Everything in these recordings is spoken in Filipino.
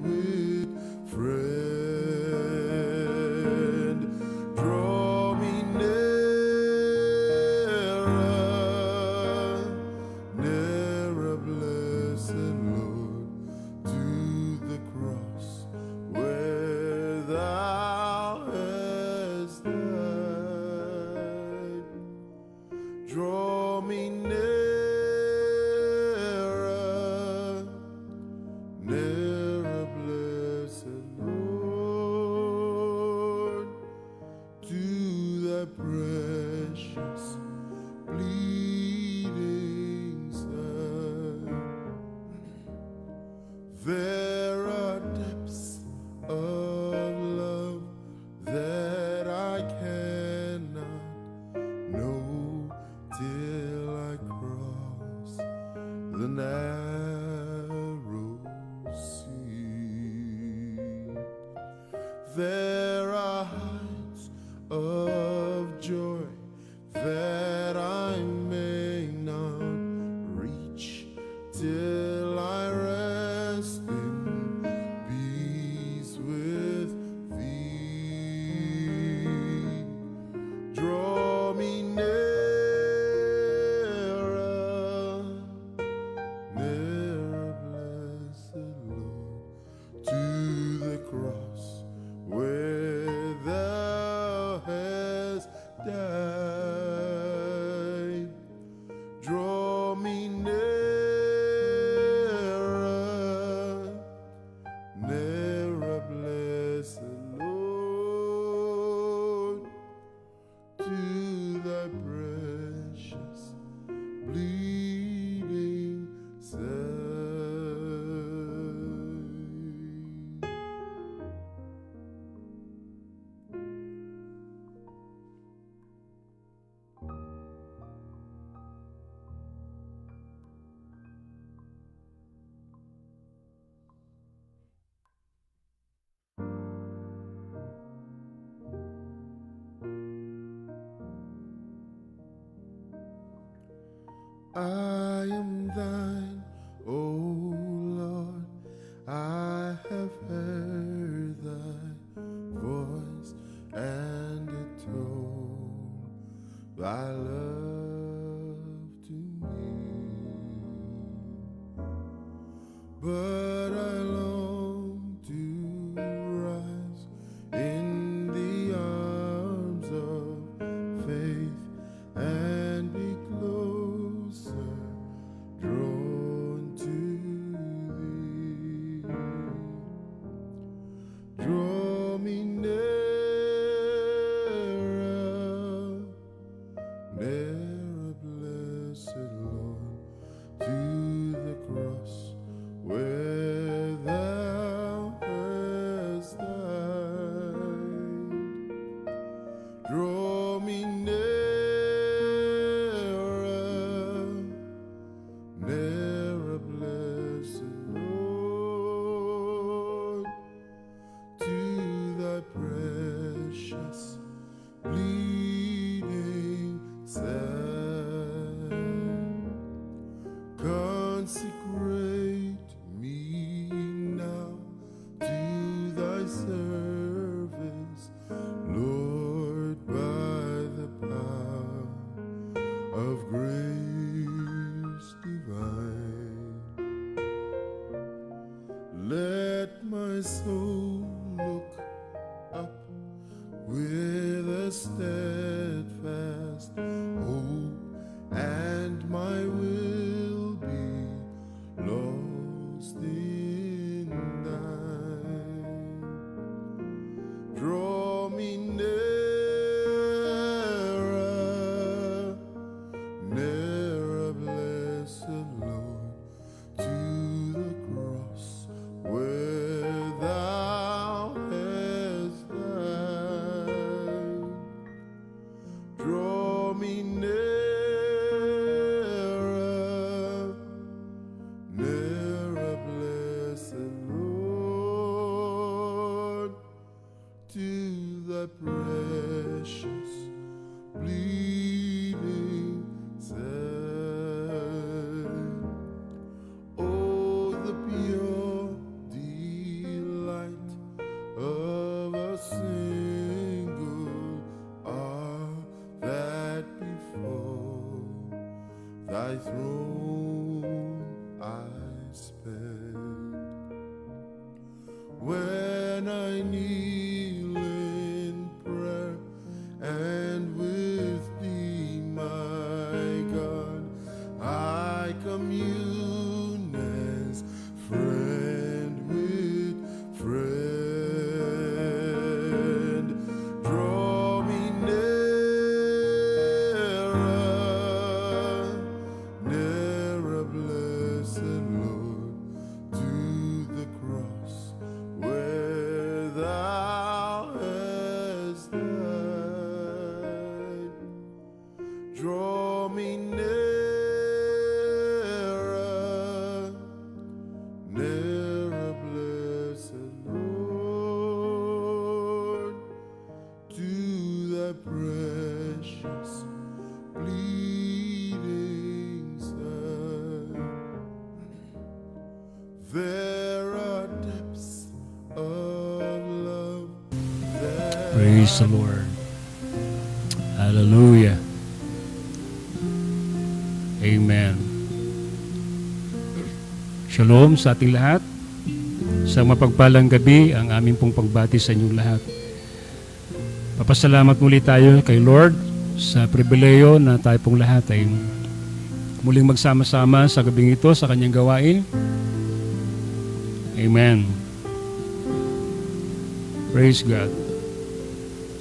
with friend. Draw me nearer, nearer, blessed Lord, to the cross where thou hast died. Draw me nearer, nearer, blessed Lord, to thy precious bleeding side. There are depths of love that I cannot know till I cross the narrow sea. There are heights of joy that I may not reach till I rest in peace with thee. Draw me nearer, nearer, blessed Lord, to the cross where thou hast died. Draw me nearer, nearer, blessed Lord, to thy precious bleeding side. I am thine, O Lord, I have heard thy voice, and it told thy love to me. But I long to rise in the arms of faith and be closer drawn to thee. Draw me nearer, nearer, blessed Lord, to the cross where thou hast died. Draw me nearer, nearer, blessed Lord, to thy precious bleeding side. Consecrate me now to thy service, Lord, by the power of grace divine. Let my soul look up with a steadfast hope, and my will be lost in thine. Draw me nearer, nearer, blessed Lord, to the cross where thou Praise the Lord. Hallelujah. Amen. Shalom sa ating lahat. Sa mapagpalang gabi, ang aming pong pagbati sa inyong lahat. Papasalamat muli tayo kay Lord sa pribileyo na tayo pong lahat ay muling magsama-sama sa gabing ito sa kanyang gawain. Amen. Praise God.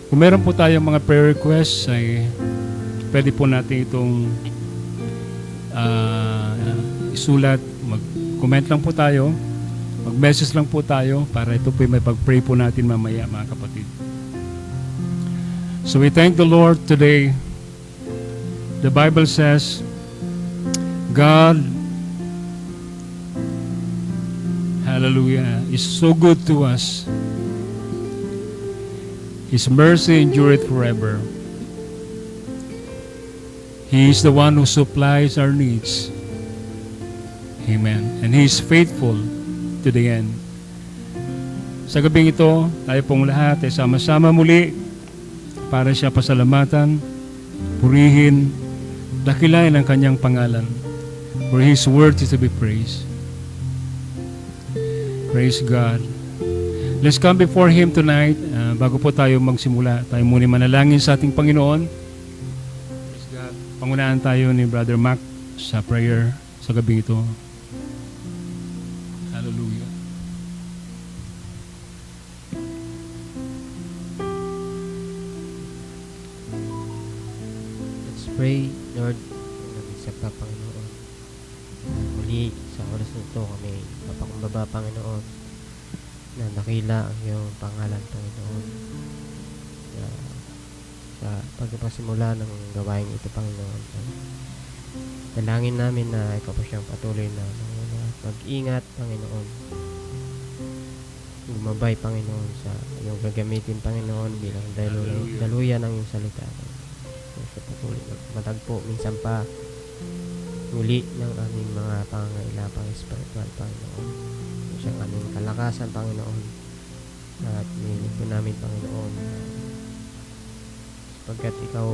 Kung meron po tayong mga prayer requests, ay pwede po natin itong isulat. Mag-comment lang po tayo. Mag-message lang po tayo para ito po may pag-pray po natin mamaya, mga kapatid. So we thank the Lord today. The Bible says, God, hallelujah, is so good to us. His mercy endureth forever. He is the one who supplies our needs. Amen. And He is faithful to the end. Sa gabing ito, tayo pong lahat ay sama-sama muli para siya pasalamatan, purihin, dakilain ang kanyang pangalan. For His word is to be praised. Praise God. Let's come before Him tonight. Bago po tayo magsimula, tayo muna manalangin sa ating Panginoon. Praise God. Pangunahan tayo ni Brother Mac sa prayer sa gabi ito. Hallelujah. Let's pray, Lord, nag-isip ka, Panginoon. Muli sa oras nito kami mapakumbaba, Panginoon, na nakila ang iyong pangalan, Panginoon. Sa pagpapasimula ng gawain ito, Panginoon. Dalangin namin na ikaw po siyang patuloy na mag-ingat, Panginoon. Gumabay, Panginoon, sa iyong gagamitin, Panginoon, bilang daluyan ng iyong salita. Sa patuloy matagpo, minsan pa muli ng aming mga pangangailangang spiritual, Panginoon. Siyang aming kalakasan, Panginoon. At nilip po namin, Panginoon, pagkat ikaw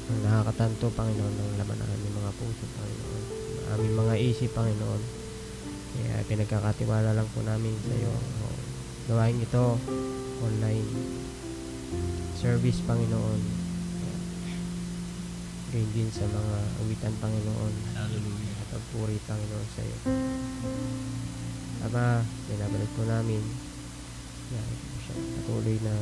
ang nakakatanto, Panginoon, ng laman ng aming mga puso, Panginoon, ng aming mga isip, Panginoon. Kaya pinagkakatiwala lang po namin sa iyo gawain ito, online service, Panginoon. Gayon din sa mga awitan, Panginoon. Hallelujah. At pagpuri, Panginoon, sa iyo. Ama, binabalik po namin na siya patuloy na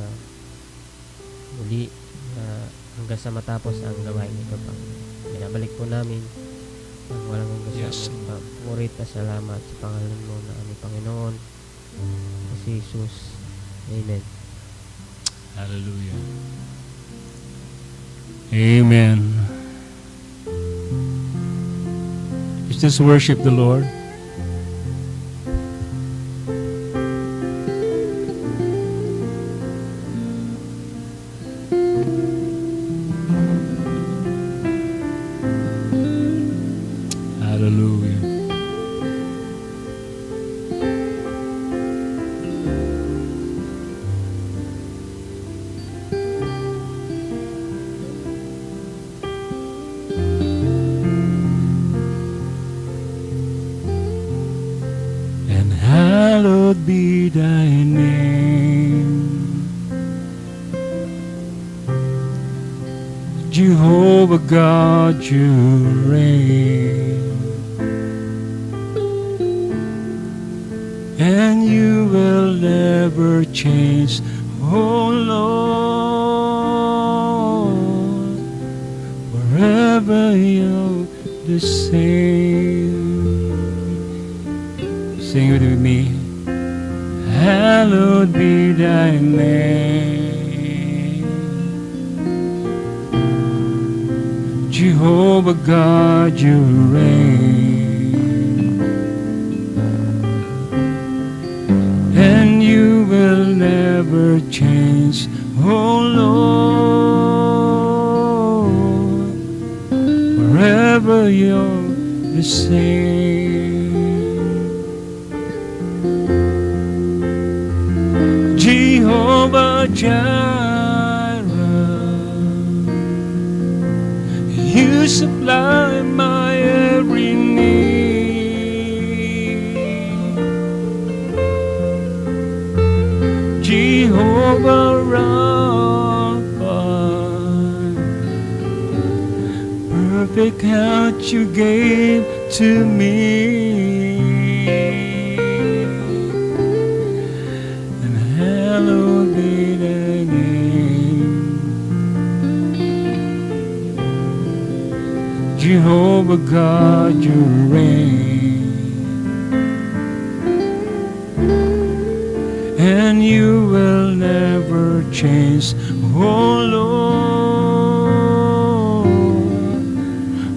muli na hanggang sa matapos ang gawain ito, Panginoon. Binabalik po namin ang walang hanggang sa pagpurit na salamat sa pangalan mo na aming Panginoon, si Jesus. Amen. Hallelujah. Amen. Let's just worship the Lord. Hallelujah. And hallowed be thy name, Jehovah God, you reign, and you will never change, oh Lord, forever you're the same. Sing it with me. Hallowed be thy name, Jehovah God, you reign, and you will never change, oh Lord, forever you're the same. Jehovah Jireh, supply my every need. Jehovah Rapha, perfect health you gave to me, and hallowed be thy name. Jehovah God, you reign, and you will never change, oh Lord,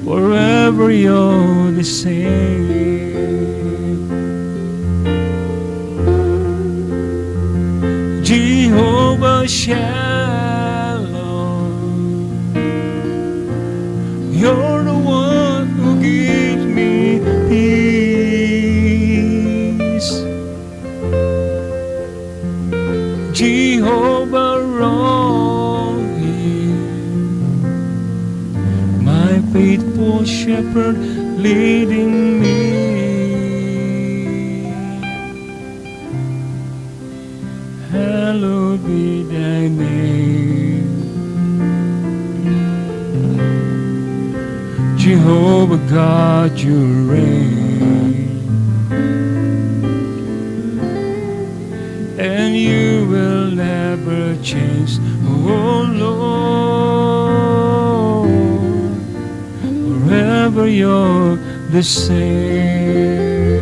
forever you're the same. Jehovah Shalom, you're the one who gives me peace. Jehovah Rohi, my faithful shepherd leading me. Hallowed be thy name. Jehovah God, you reign, and you will never change, oh Lord, forever you're the same.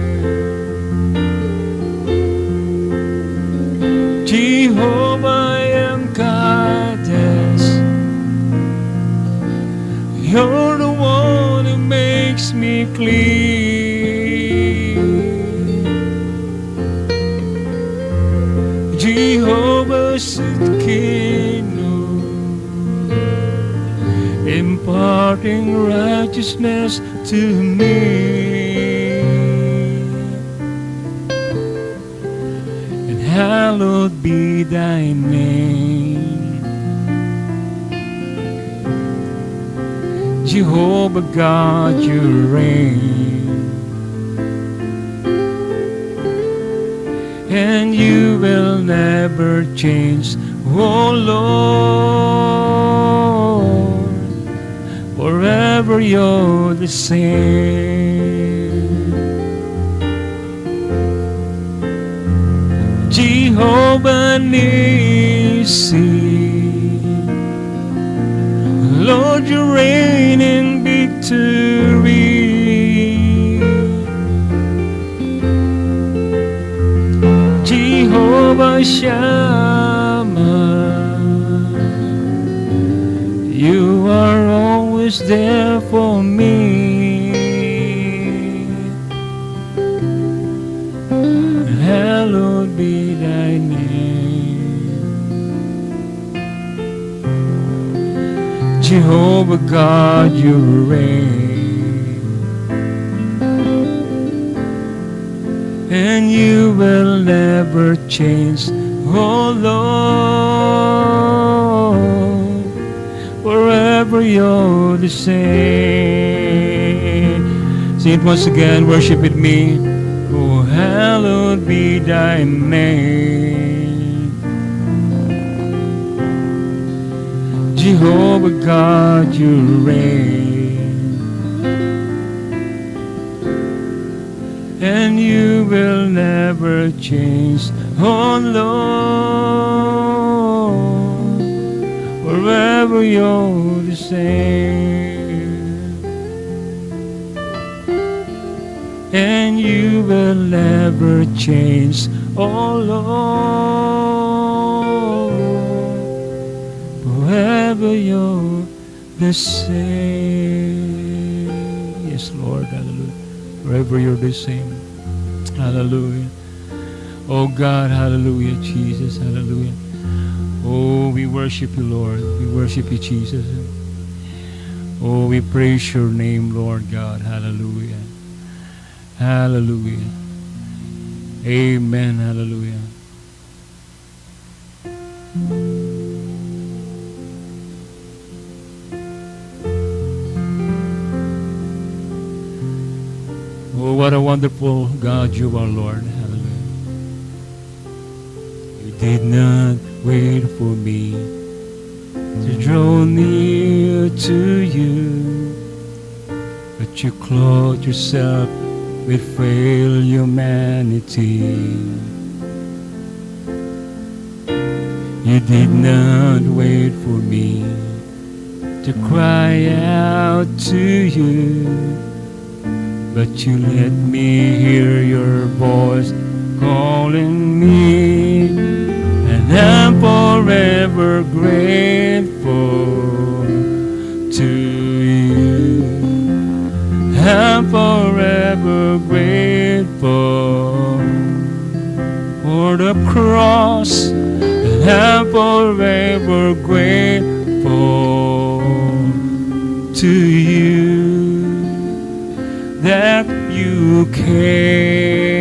Jehovah Emkades, you're the one who makes me clean. Jehovah Sidkenu, imparting righteousness to me, and hallowed be thy name. Jehovah God, you reign, and you will never change, oh Lord, forever you're the same. Jehovah Nissi, Lord, you reign in victory. Jehovah Shammah, you are always there for me. Hallowed be thy name. Jehovah God, you reign, and you will never change, oh Lord, forever you're the same. Sing it once again, worship with me. Oh, hallowed be thy name. Jehovah God, you reign, and you will never change, oh Lord, forever you're the same, and you will never change, oh Lord, forever you're the same. Yes, Lord, hallelujah. Forever you're the same. Hallelujah. Oh God, hallelujah, Jesus, hallelujah. Oh, we worship you, Lord. We worship you, Jesus. Oh, we praise your name, Lord God. Hallelujah. Hallelujah. Amen. Hallelujah. What a wonderful God you are, Lord. Hallelujah. You did not wait for me to draw near to you, but you clothed yourself with frail humanity. You did not wait for me to cry out to you, but you let me hear your voice calling me, and I'm forever grateful to you. I'm forever grateful for the cross, and I'm forever grateful to you that you came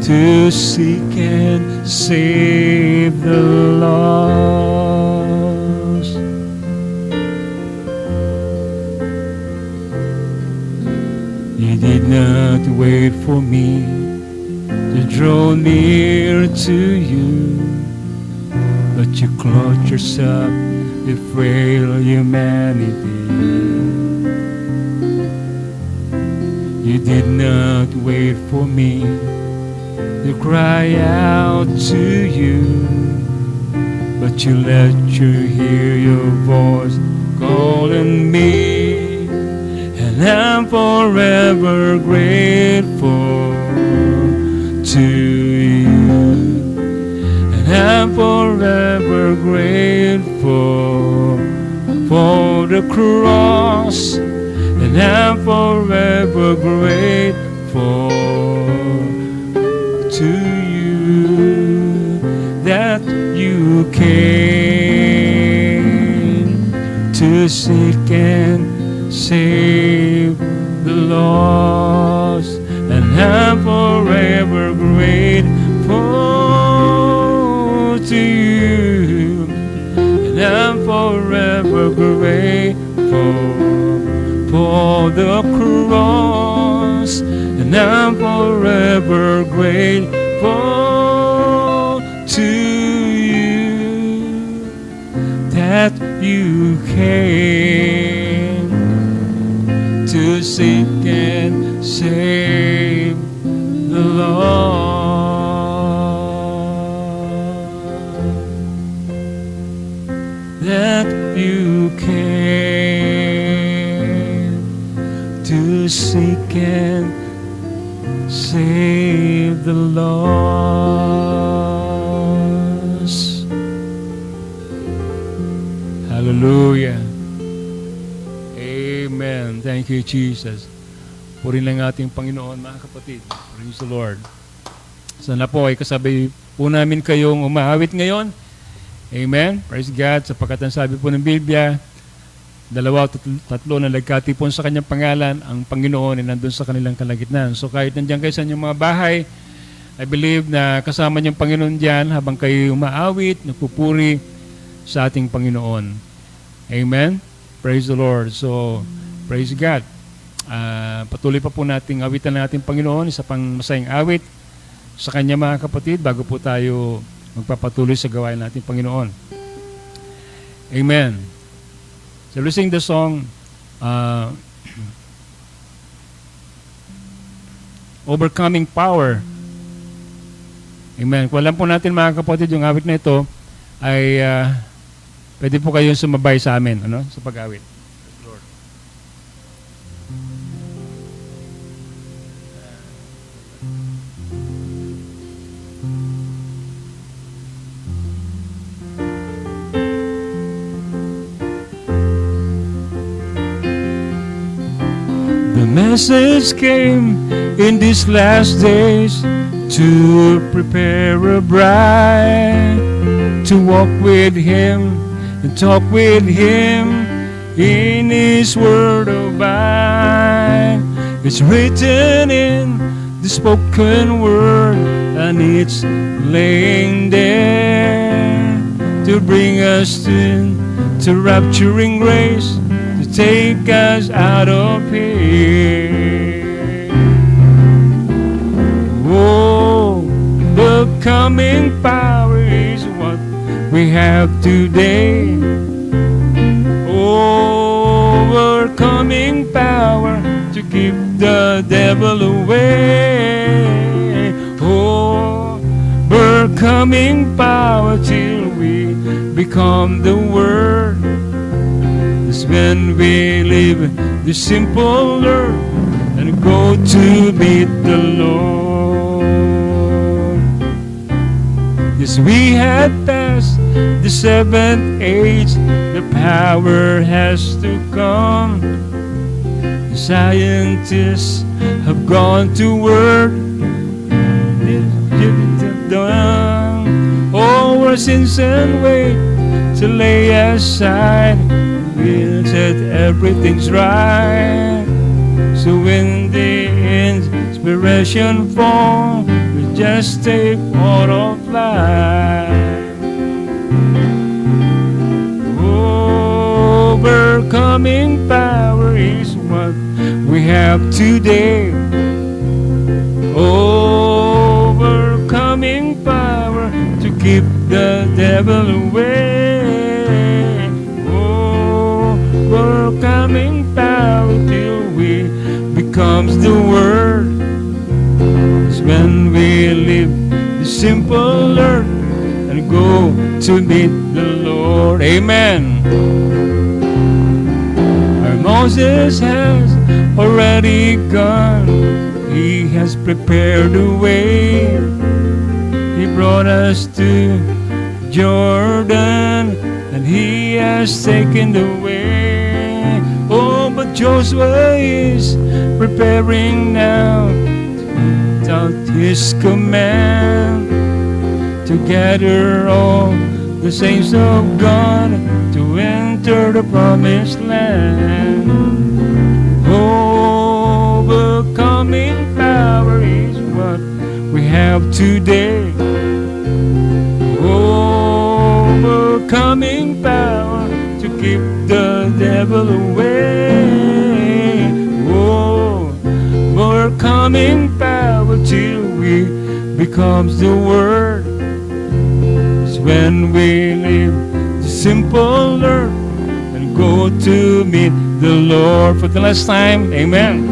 to seek and save the lost. You did not wait for me to draw near to you, but you clothed yourself with frail humanity. You did not wait for me to cry out to you, but you let you hear your voice calling me, and I'm forever grateful to you, and I'm forever grateful for the cross, and I'm forever grateful to you that you came to seek and save the lost, and I'm forever grateful to you, and I'm forever grateful for the cross, and I'm forever grateful to you that you came to seek and save the lost, that you came to seek and save the lost. Hallelujah. Amen. Thank you, Jesus. Purihin lang ating Panginoon, mga kapatid. Praise the Lord. Sana po ay kasabi po namin kayong umaawit ngayon. Amen. Praise God. Sapagkat ang sabi po ng Biblia, dalawa o tatlo na nagkatipon sa kanyang pangalan, ang Panginoon ay nandun sa kanilang kalagitnaan. So kahit nandiyan kayo sa inyong mga bahay, I believe na kasama niyong Panginoon diyan habang kayo umaawit, nagpupuri sa ating Panginoon. Amen? Praise the Lord. So, praise God. Patuloy pa po nating awitan ng ating Panginoon, isa pang masayang awit sa kanya, mga kapatid, bago po tayo magpapatuloy sa gawain nating Panginoon. Amen. So we sing the song, Overcoming Power. Amen. Kung alam po natin, mga kapatid, yung awit na ito, ay pwede po kayong sumabay sa amin, sa pag-awit. Lord. The message came in these last days to prepare a bride to walk with Him and talk with Him in His Word abide. It's written in the spoken word, and it's laying there to bring us to rapturing grace, to take us out of here. Overcoming power is what we have today. Overcoming power to keep the devil away. Overcoming power till we become the Word. That's when we live the simple earth and go to meet the Lord. Yes, we had passed the seventh age, the power has to come. The scientists have gone to work, done all our sins and weight to lay aside. We said everything's right. So when the inspiration falls, we just take all of life. Overcoming power is what we have today. Overcoming power to keep the devil away. Overcoming power till we becomes the Word. It's when we live the simple earth and go to meet the Lord. Amen. Our Moses has already gone. He has prepared the way. He brought us to Jordan, and he has taken the way. Oh, but Joshua is preparing now without his command to gather all the saints of God to enter the promised land. Overcoming power is what we have today. Overcoming power to keep the devil away. Overcoming power till we becomes the Word. It's when we live the simple earth and go to meet the Lord for the last time. Amen.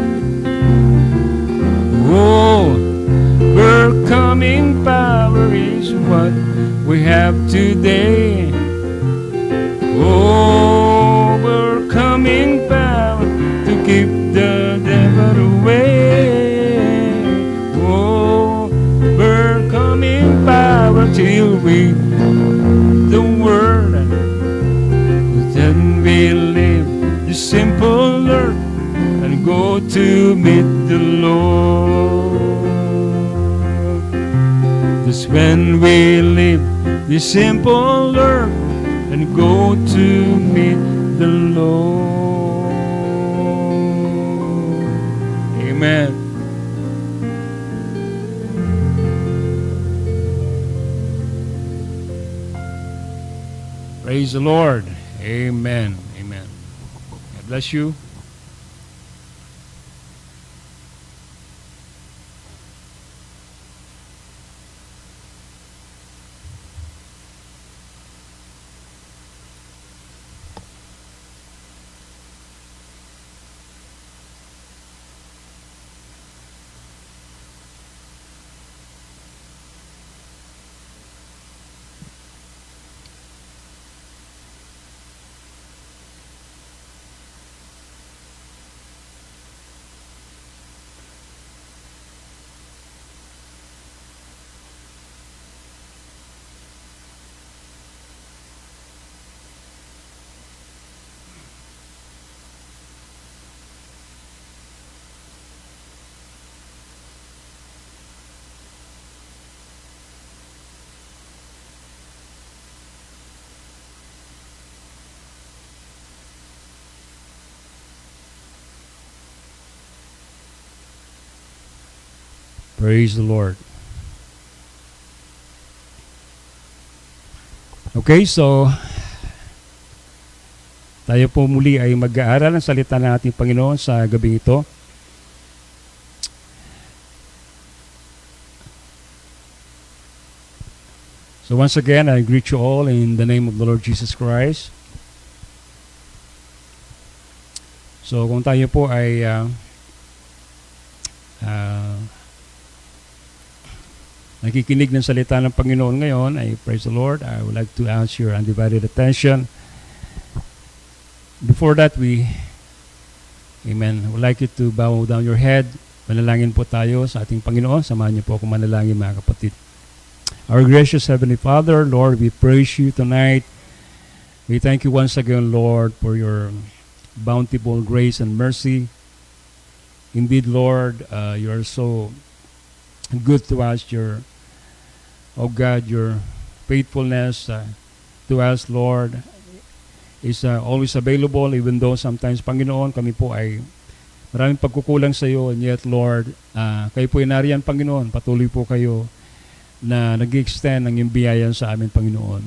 Overcoming power is what we have today. Overcoming power to keep the devil away. Overcoming power till we the Word. Then we live the simple earth and go to meet the Lord. That's when we live the simple earth and go to meet the Lord. Amen. Praise the Lord. Amen. Amen. God bless you. Praise the Lord. Okay, so tayo po muli ay mag-aaral ng salita ng ating Panginoon sa gabing ito. So once again, I greet you all in the name of the Lord Jesus Christ. So kung tayo po ay nakikinig ng salita ng Panginoon ngayon, I praise the Lord. I would like to ask your undivided attention. Before that, Amen, I would like you to bow down your head. Manalangin po tayo sa ating Panginoon. Samahan niyo po ako manalangin, mga kapatid. Our gracious Heavenly Father, Lord, we praise you tonight. We thank you once again, Lord, for your bountiful grace and mercy. Indeed, Lord, you are so good to us. Oh God, your faithfulness to us, Lord, is always available, even though sometimes, Panginoon, kami po ay maraming pagkukulang sa iyo. And yet, Lord, kayo po ay nariyan, Panginoon. Patuloy po kayo na nag-extend ng iyong biyaya sa amin, Panginoon.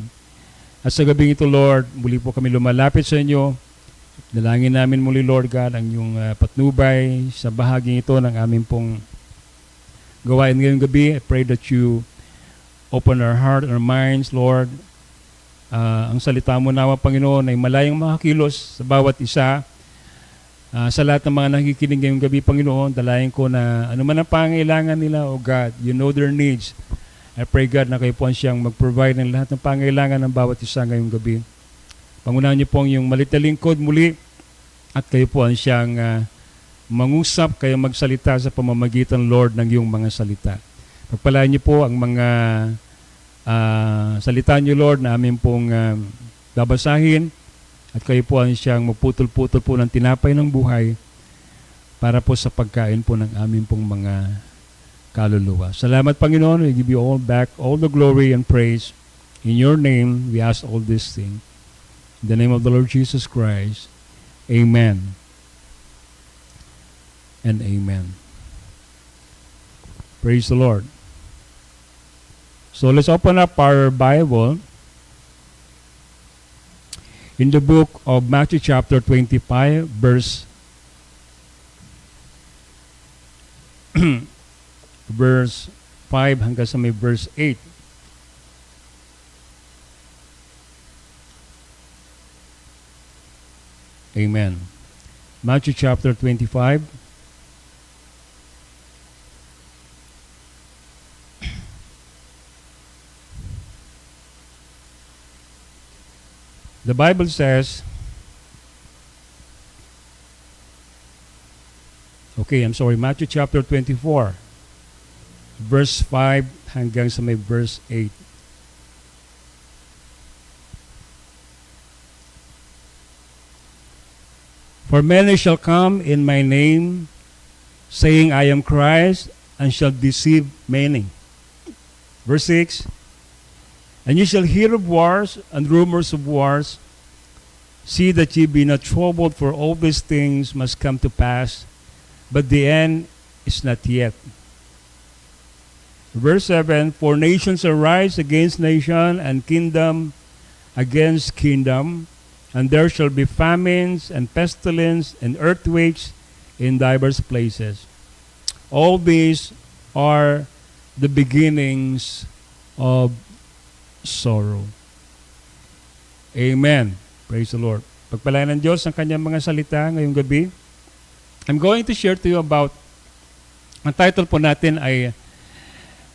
At sa gabing ito, Lord, muli po kami lumalapit sa inyo. Dalangin namin muli, Lord God, ang iyong patnubay sa bahaging ito ng aming pong gawain ngayong gabi. I pray that you open our heart and our minds, Lord. Ang salita mo nawa, Panginoon, ay malayang makakilos sa bawat isa. Sa lahat ng mga nakikinig ngayong gabi, Panginoon, dalayan ko na ano man ang pangailangan nila, oh God, you know their needs. I pray, God, na kayo po ang siyang mag-provide ng lahat ng pangailangan ng bawat isa ngayong gabi. Pangunahan niyo po ang iyong malit na lingkod muli at kayo po ang siyang mangusap, kayo magsalita sa pamamagitan, Lord, ng iyong mga salita. Pagpalaan niyo po ang mga salita niyo, Lord, na amin pong babasahin at kayo po ang siyang magputol-putol po ng tinapay ng buhay para po sa pagkain po ng amin pong mga kaluluwa. Salamat, Panginoon. We give you all back, all the glory and praise. In your name, we ask all these things. In the name of the Lord Jesus Christ. Amen. And amen. Praise the Lord. So let's open up our Bible in the book of Matthew chapter 25, verse verse 5 hanggang sa may verse 8. Amen. Matthew chapter 25. The Bible says, Matthew chapter 24, verse 5 hanggang sa may verse 8. For many shall come in my name, saying, I am Christ, and shall deceive many. Verse 6, and ye shall hear of wars and rumors of wars. See that ye be not troubled, for all these things must come to pass, but the end is not yet. Verse 7, for nations arise against nation, and kingdom against kingdom, and there shall be famines and pestilence and earthquakes in divers places. All these are the beginnings of sorrow. Amen. Praise the Lord. Pagpalain ng Diyos ang kanyang mga salita ngayong gabi. I'm going to share to you about, ang title po natin ay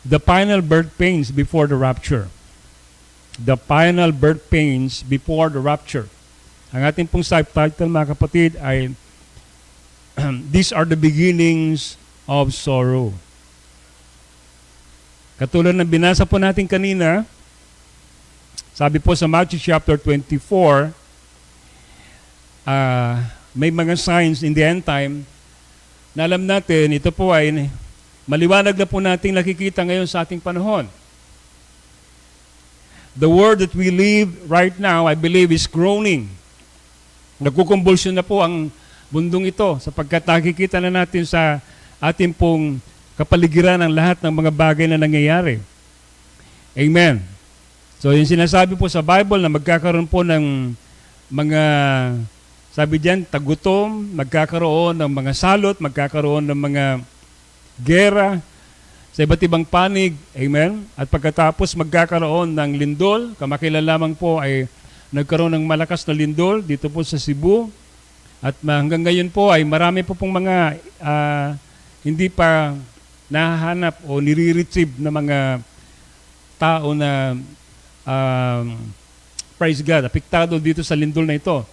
The Final Birth Pains Before the Rapture. The Final Birth Pains Before the Rapture. Ang ating pong subtitle, mga kapatid, ay These are the beginnings of sorrow. Katulad ng binasa po natin kanina, sabi po sa Matthew chapter 24, may mga signs in the end time na alam natin, ito po ay maliwanag na po nating nakikita ngayon sa ating panahon. The world that we live right now, I believe, is groaning. Nagkukumbulsyon na po ang mundong ito sapagkat nakikita na natin sa ating pong kapaligiran ang lahat ng mga bagay na nangyayari. Amen. So yung sinasabi po sa Bible na magkakaroon po ng mga, sabi diyan, tagutom, magkakaroon ng mga salot, magkakaroon ng mga gera sa iba't ibang panig. Amen? At pagkatapos magkakaroon ng lindol, kamakailan lamang po ay nagkaroon ng malakas na lindol dito po sa Cebu. At hanggang ngayon po ay marami po pong mga hindi pa nahahanap o nire-retrieve na mga tao na praise God, apektado dito sa lindol na ito.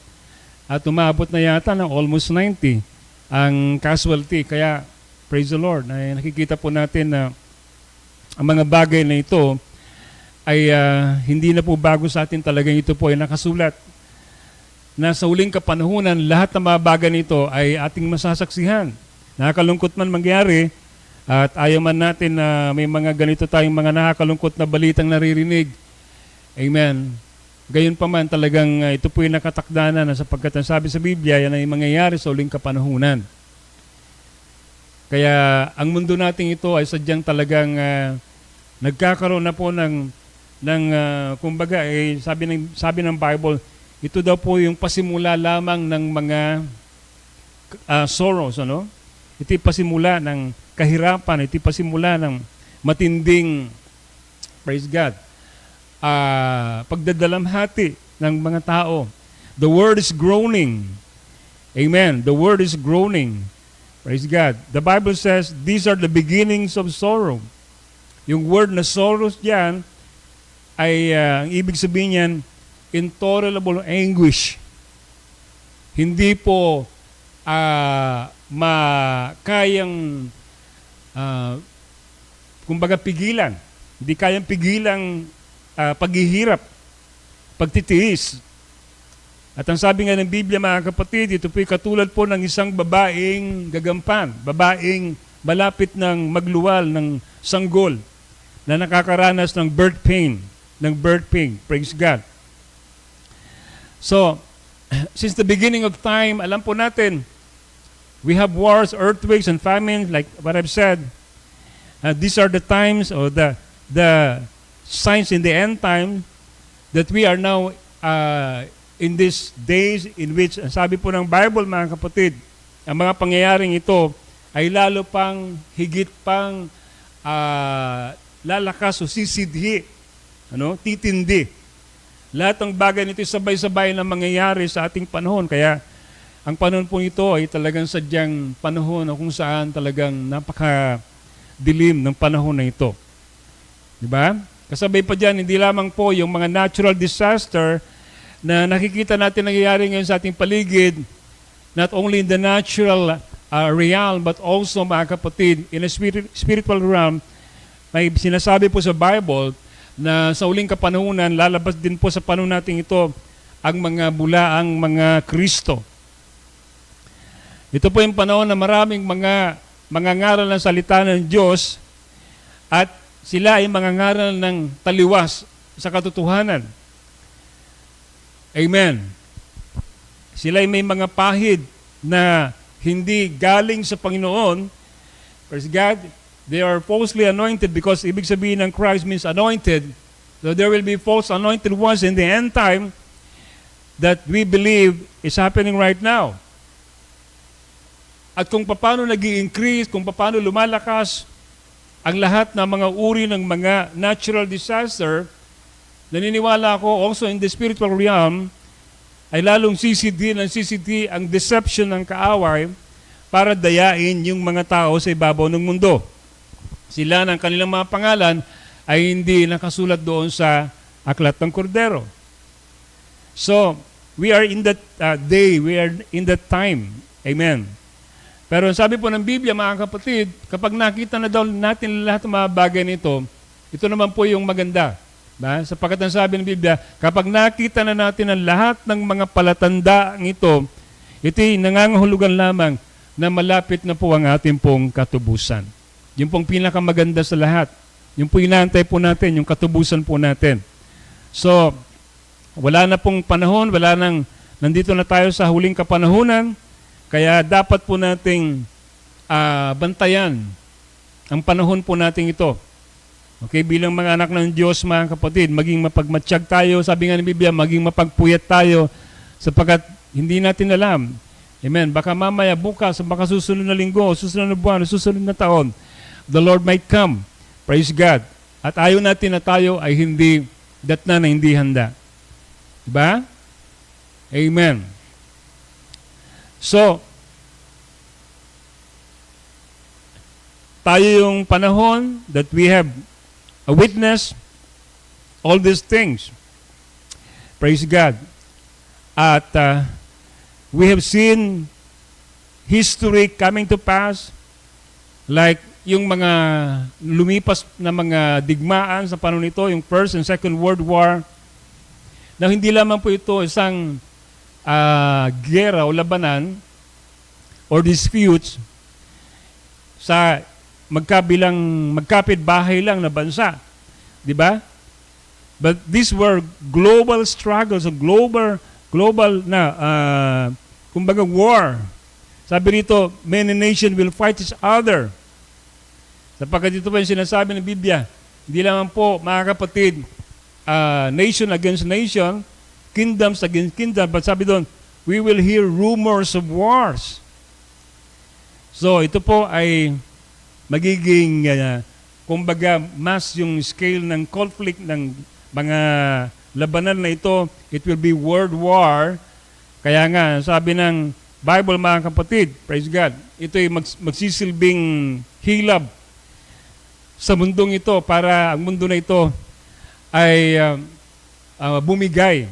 At umabot na yata ng almost 90 ang casualty. Kaya praise the Lord, ay nakikita po natin na ang mga bagay na ito ay hindi na po bago sa atin. Talagang ito po ay nakasulat na sa huling kapanahunan, lahat ng mga bagay nito ay ating masasaksihan. Nakakalungkot man mangyari at ayaw man natin na may mga ganito tayong mga nakakalungkot na balitang naririnig. Amen. Gayon pa man talagang ito po ay nakatakdana na sapagkat ang sabi sa Biblia, yan ay mangyayari sa huling kapanahunan. Kaya ang mundo natin ito ay sadyang talagang nagkakaroon na po ng kumbaga sabi ng Bible, ito daw po yung pasimula lamang ng mga sorrows, ano? Ito yung pasimula ng kahirapan, ito yung pasimula ng matinding, praise God, pagdadalamhati ng mga tao. The world is groaning. Amen. The world is groaning. Praise God. The Bible says, these are the beginnings of sorrow. Yung word na sorrows diyan ay, ang ibig sabihin niyan, intolerable anguish. Hindi po makayang kumbaga pigilan. Hindi kayang pigilang paghihirap, pagtitiis. At ang sabi nga ng Biblia, mga kapatid, ito po'y katulad po ng isang babaeng gagampan, babaeng malapit ng magluwal ng sanggol na nakakaranas ng birth pain. Praise God. So, since the beginning of time, alam po natin, we have wars, earthquakes, and famine, like what I've said. These are the times or the signs in the end time that we are now in these days in which, sabi po ng Bible, mga kapatid, ang mga pangyayaring ito ay lalo pang higit pang lalakas o sisidhi, titindi. Lahat ng bagay nito sabay-sabay na mangyayari sa ating panahon. Kaya ang panahon po ito ay talagang sadyang panahon na kung saan talagang napakadilim ng panahon na ito. Diba? Kasabay pa dyan, hindi lamang po yung mga natural disaster na nakikita natin nangyayari ngayon sa ating paligid, not only in the natural realm, but also, mga kapatid, in a spiritual realm. May sinasabi po sa Bible na sa uling kapanahunan, lalabas din po sa panahon natin ito ang mga bulaang mga Kristo. Ito po yung panahon na maraming mga ngaral ng salita ng Diyos at sila ay mga ngaral ng taliwas sa katotohanan. Amen. Sila ay may mga pahid na hindi galing sa Panginoon. Praise God. They are falsely anointed because ibig sabihin ng Christ means anointed. So there will be false anointed ones in the end time that we believe is happening right now. At kung paano nag-i-increase, kung paano lumalakas ang lahat ng mga uri ng mga natural disaster, naniniwala ako also in the spiritual realm, ay lalong sisidi ang deception ng kaaway para dayain yung mga tao sa ibabaw ng mundo. Sila ng kanilang mga pangalan ay hindi nakasulat doon sa Aklat ng Kordero. So, we are in that day, we are in that time. Amen. Pero sabi po ng Biblia, mga kapatid, kapag nakita na daw natin lahat ng mga bagay nito, ito naman po yung maganda. Sapagkat ang sabi ng Biblia, kapag nakita na natin ang lahat ng mga palatandaang ito, ito'y nangangahulugan lamang na malapit na po ang ating pong katubusan. Yung pong pinakamaganda sa lahat. Yung po inaantay po natin, yung katubusan po natin. So, wala na pong panahon, nandito na tayo sa huling kapanahunan, kaya dapat po nating bantayan ang panahon po natin ito. Okay, bilang mga anak ng Diyos, mga kapatid, maging mapagmatsyag tayo, sabi nga ng Biblia, maging mapagpuyat tayo, sapagkat hindi natin alam. Amen. Baka mamaya, bukas, baka susunod na linggo, susunod na buwan, susunod na taon, the Lord might come Praise God. At ayaw natin na tayo ay hindi datna na hindi handa. Diba? Amen. So, tayo yung panahon that we have a witness all these things. Praise God. At we have seen history coming to pass, like yung mga lumipas na mga digmaan sa panahon nito, yung First and Second World War, na hindi lamang po ito isang gera o labanan or disputes sa magkapit-bahay lang na bansa. Di ba? But these were global struggles, global na, kumbaga war. Sabi rito, many nations will fight each other. Sapagkat ito pa yung sinasabi ng Biblia, hindi lamang po, mga kapatid, nation against nation, kingdoms against kingdom, but sabi doon, we will hear rumors of wars. So, ito po ay magiging, kumbaga, mas yung scale ng conflict ng mga labanan na ito, it will be world war. Kaya nga, sabi ng Bible, mga kapatid, praise God, ito ay magsisilbing hilab sa mundong ito para ang mundo na ito ay bumigay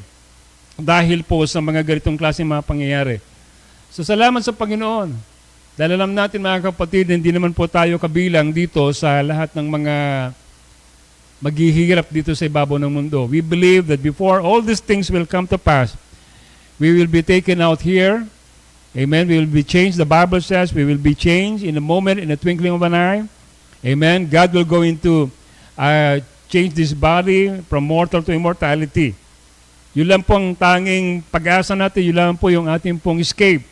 dahil po sa mga ganitong klase mga pangyayari. So salamat sa Panginoon. Dahil alam natin mga kapatid, hindi naman po tayo kabilang dito sa lahat ng mga maghihirap dito sa ibabaw ng mundo. We believe that before all these things will come to pass, we will be taken out here. Amen. We will be changed. The Bible says we will be changed in a moment, in a twinkling of an eye. Amen. God will go into change this body from mortal to immortality. Yun lang po ang tanging pag-asa natin. Yun lang po yung ating pong escape.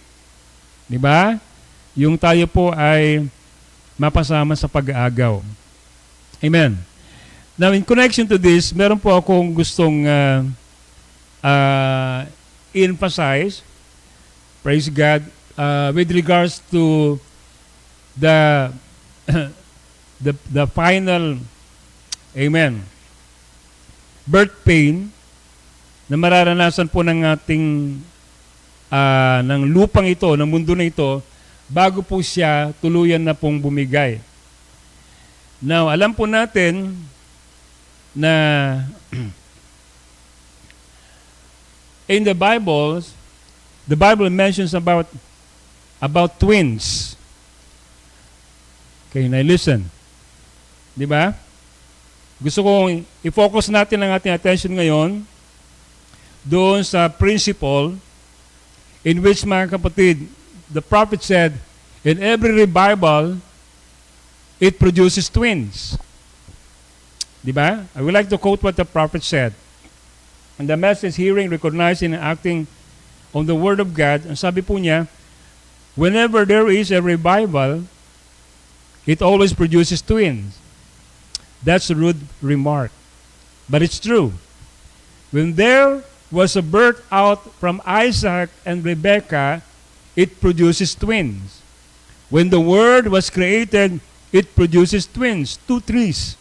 Di ba? Yung tayo po ay mapasama sa pag-aagaw. Amen. Now, in connection to this, meron po akong gustong emphasize, praise God, with regards to the the final, amen, birth pain na mararanasan po ng ating ng lupang ito, ng mundo na ito, bago po siya tuluyan na pong bumigay. Now, alam po natin na in the Bible mentions about twins. Okay, now listen. Di ba? Gusto kong i-focus natin ang ating attention ngayon doon sa principle in which, mga kapatid, the prophet said, in every revival, it produces twins. Di ba? I would like to quote what the prophet said. And the message, hearing, recognizing, and acting on the Word of God, ang sabi po niya, whenever there is a revival, it always produces twins. That's a rude remark. But it's true. When there was a birth out from Isaac and Rebekah, it produces twins. When the Word was created, it produces twins, 2 trees.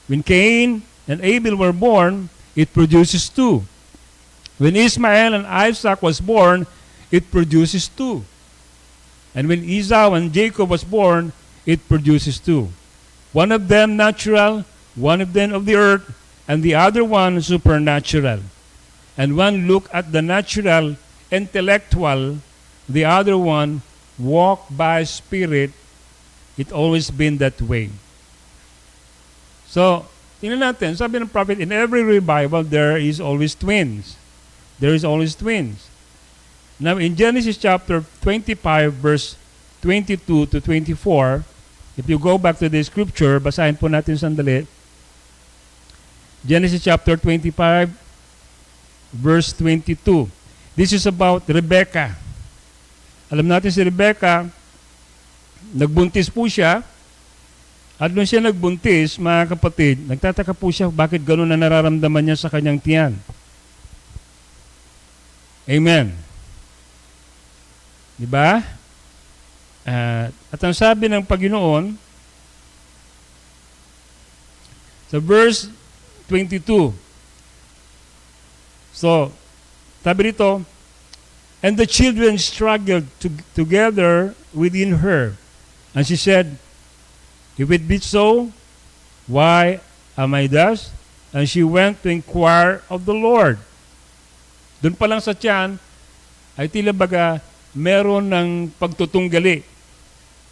When Cain and Abel were born, it produces 2. When Ishmael and Isaac was born, it produces 2. And when Esau and Jacob was born, it produces 2. One of them natural, one of them of the earth, and the other one supernatural. And one look at the natural, intellectual, the other one walk by spirit. It always been that way. So, tingnan natin, sabi ng prophet, in every revival, there is always twins. There is always twins. Now, in Genesis chapter 25, verse 22 to 24, if you go back to the scripture, basahin po natin sandali. Genesis chapter 25, verse 22. This is about Rebekah. Alam natin si Rebekah, nagbuntis po siya. At nung siya nagbuntis, mga kapatid, nagtataka po siya bakit gano'n na nararamdaman niya sa kanyang tiyan. Amen. Diba? At ang sabi ng Panginoon, Sa verse 22. So, sabi rito, and the children struggled together within her. And she said, if it be so, why am I thus? And she went to inquire of the Lord. Doon pa lang sa tiyan, ay tila baga meron ng pagtutunggali.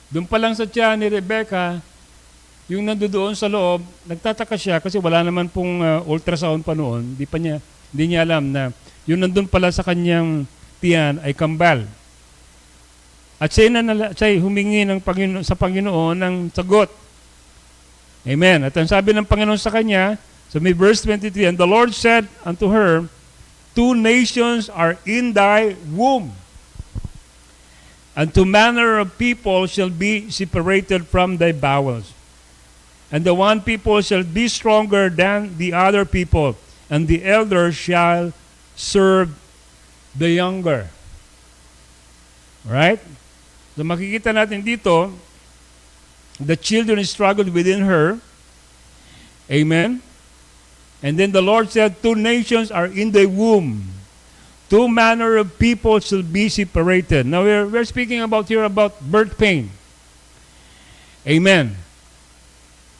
Doon pa lang sa tiyan ni Rebecca, yung nandoon sa loob, nagtataka siya kasi wala naman pong ultrasound pa noon. Hindi niya alam na yung nandun pala sa kanyang tiyan ay kambal. At siya humingi sa Panginoon ng sagot. Amen. At ang sabi ng Panginoon sa kanya, so may verse 23, and the Lord said unto her, 2 nations are in thy womb, and 2 manner of people shall be separated from thy bowels. And the one people shall be stronger than the other people, and the elder shall serve the younger. Right? So makikita natin dito, the children struggled within her. Amen? And then the Lord said, 2 nations are in the womb. 2 manner of people shall be separated. Now we're speaking about here about birth pain. Amen.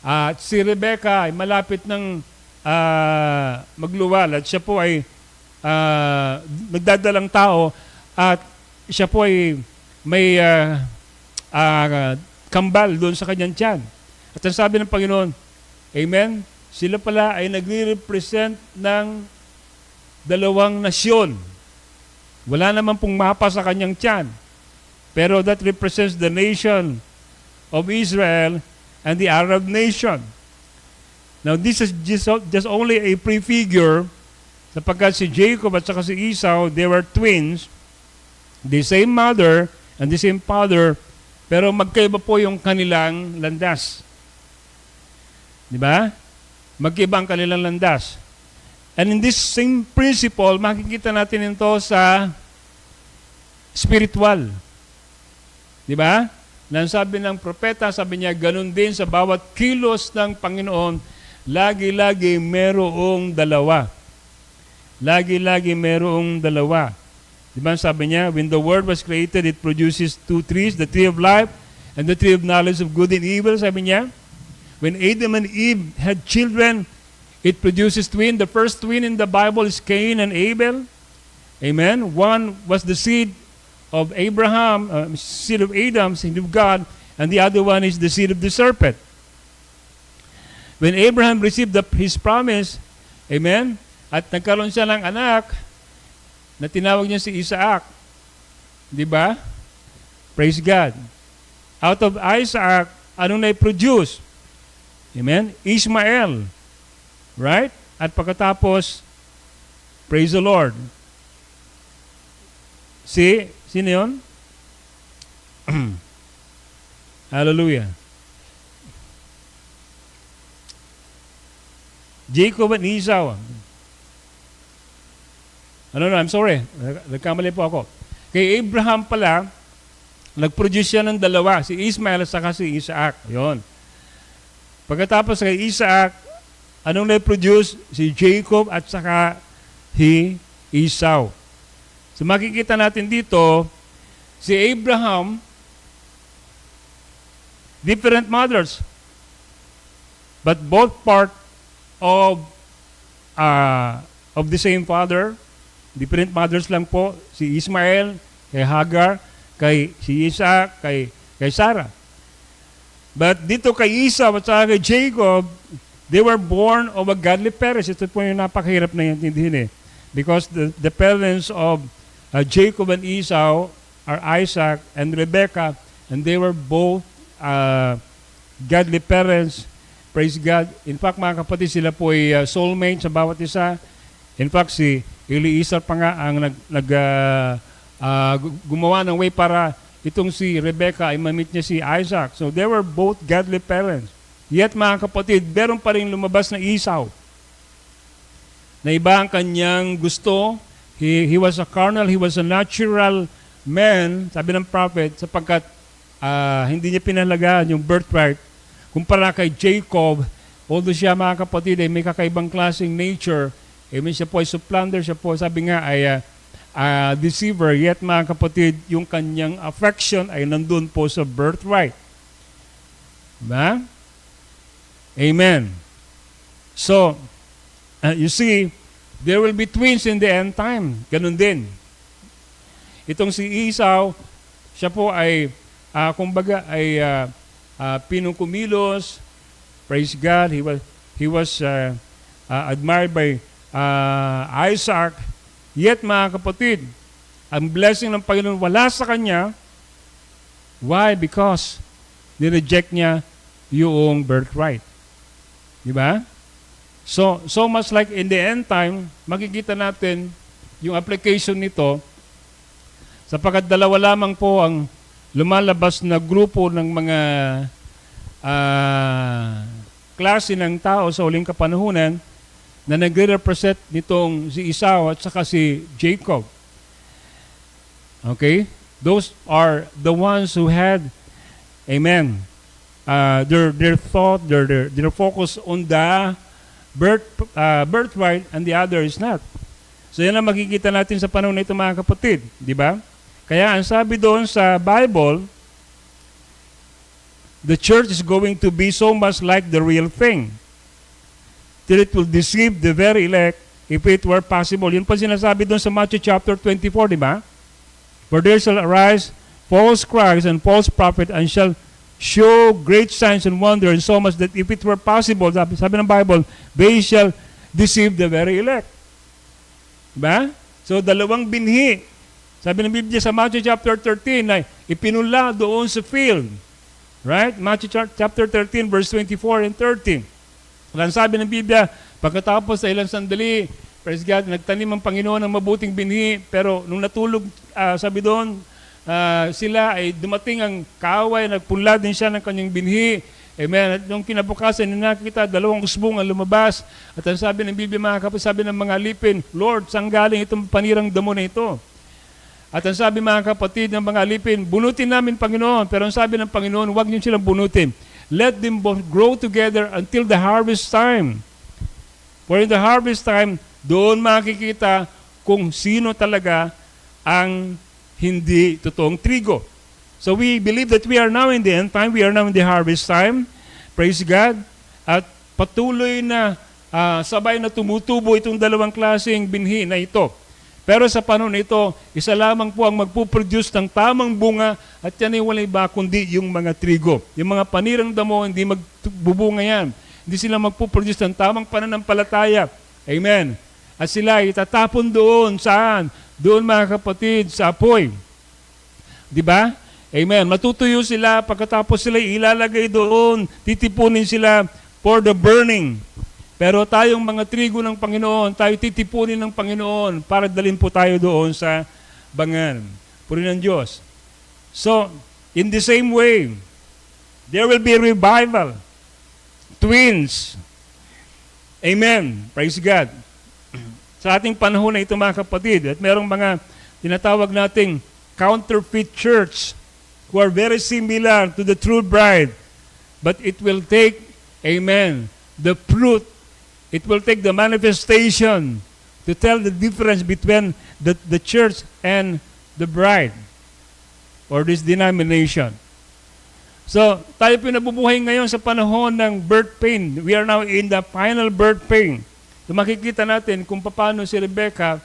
At si Rebecca ay malapit ng magluwal at siya po ay nagdadalang tao at siya po ay may kambal doon sa kanyang tiyan. At ang sabi ng Panginoon, amen, sila pala ay nagre-represent ng 2 nasyon. Wala naman pong mapa sa kanyang tiyan. Pero that represents the nation of Israel and the Arab nation. Now this is just only a prefigure sapagkat si Jacob at saka si Esau, they were twins, the same mother and the same father, pero magkaiba po yung kanilang landas. Di ba? Magkaiba ang kanilang landas. And in this same principle, makikita natin ito sa spiritual. Di ba? Nang sabi ng propeta, sabi niya, ganun din sa bawat kilos ng Panginoon, lagi-lagi merong dalawa. Lagi-lagi merong dalawa. Di ba sabi niya, when the world was created, it produces 2 trees, the tree of life and the tree of knowledge of good and evil, sabi niya. When Adam and Eve had children, it produces twin. The first twin in the Bible is Cain and Abel. Amen. One was the seed of Abraham, seed of Adam, seed of God, and the other one is the seed of the serpent. When Abraham received his promise, amen, at nagkaroon siya ng anak, na tinawag niya si Isaac. Di ba? Praise God. Out of Isaac, anong na-produce? Amen? Ishmael. Right? At pagkatapos, praise the Lord. Sino yun? Hallelujah. Jacob and Esau. I'm sorry. Nagkamali po ako. Kay Abraham pala, nag-produce siya ng 2, si Ismael at saka si Isaac. Yun. Pagkatapos kay Isaac, anong na-produce? Si Jacob at saka Esau. So makikita natin dito, si Abraham, different mothers, but both part of the same father. Different mothers lang po, si Ismael, kay Hagar, si Isaac, kay Sarah. But dito kay Esau at saka kay Jacob, they were born of a godly parents. Ito po yung napakahirap na intindihin eh. Because the parents of Jacob and Esau are Isaac and Rebekah, and they were both godly parents. Praise God. In fact, mga kapatid, sila po ay soulmates sa bawat isa. In fact, si Eliezer pa nga ang gumawa ng way para itong si Rebecca ay mamit niya si Isaac. So they were both godly parents. Yet mga kapatid, meron pa rin lumabas na Esau. Na iba ang kanyang gusto. He was a carnal, he was a natural man, sabi ng prophet, sapagkat hindi niya pinalagaan yung birthright. Kumpara kay Jacob, although siya mga kapatid ay may kakaibang klaseng nature, amen, siya po ay supplanter, siya po sabi nga ay deceiver, yet mga kapatid, yung kanyang affection ay nandun po sa birthright. Diba? Amen. So, you see, there will be twins in the end time. Ganun din. Itong si Esau, siya po ay, kumbaga, ay pinungkumilos. Praise God. He was admired by Isaac. Yet, mga kapatid, ang blessing ng Panginoon wala sa kanya. Why? Because nireject niya yung birthright. Diba? So much like in the end time, makikita natin yung application nito sapagkat dalawa lamang po ang lumalabas na grupo ng mga klase ng tao sa uling kapanahunan na nagre-represent nitong si Esau at saka si Jacob. Okay? Those are the ones who had, amen, their thought, their focus on the birthright, and the other is not. So yan ang makikita natin sa panahon na ito mga kapatid. Di ba? Kaya ang sabi doon sa Bible, the church is going to be so much like the real thing, till it will deceive the very elect if it were possible. Yun pa sinasabi doon sa Matthew chapter 24, di ba? For there shall arise false Christs and false prophet and shall show great signs and wonders, and so much that if it were possible, sabi ng Bible, they shall deceive the very elect. Diba? So, dalawang binhi. Sabi ng Biblia sa Matthew chapter 13 na ipinula doon sa field. Right? Matthew chapter 13 verse 24 and 13. Ang sabi ng Biblia, pagkatapos sa ilang sandali, praise God, nagtanim ang Panginoon ng mabuting binhi, pero nung natulog, sabi doon, sila ay dumating ang kaaway, nagpunla din siya ng kanyang binhi. Amen. At nung kinabukasan, nakita, dalawang usbong ang lumabas. At ang sabi ng Biblia, mga kapatid, sabi ng mga alipin, Lord, saan galing itong panirang damo na ito? At ang sabi mga kapatid ng mga alipin, bunutin namin Panginoon. Pero ang sabi ng Panginoon, huwag niyo silang bunutin. Let them both grow together until the harvest time. For in the harvest time, doon makikita kung sino talaga ang hindi totoong trigo. So we believe that we are now in the end time, we are now in the harvest time. Praise God. At patuloy na sabay na tumutubo itong dalawang klaseng binhi na ito. Pero sa panahon ito, isa lamang po ang magpuproduce ng tamang bunga at yan ay wala iba kundi yung mga trigo. Yung mga panirang damo, hindi magbubunga yan. Hindi sila magpuproduce ng tamang pananampalataya. Amen. At sila ay tatapon doon. Saan? Doon mga kapatid, sa apoy. Diba? Amen. Matutuyo sila, pagkatapos sila ilalagay doon, titipunin sila for the burning. Pero tayong mga trigo ng Panginoon, tayo titipunin ng Panginoon para dalhin po tayo doon sa bangan. Purihin ng Diyos. So, in the same way, there will be revival. Twins. Amen. Praise God. Sa ating panahon na ito mga kapatid, at merong mga tinatawag nating counterfeit church who are very similar to the true bride. But it will take, amen, the fruit. It will take the manifestation to tell the difference between the church and the bride or this denomination. So, tayo pinabubuhay ngayon sa panahon ng birth pain. We are now in the final birth pain. So, makikita natin kung paano si Rebecca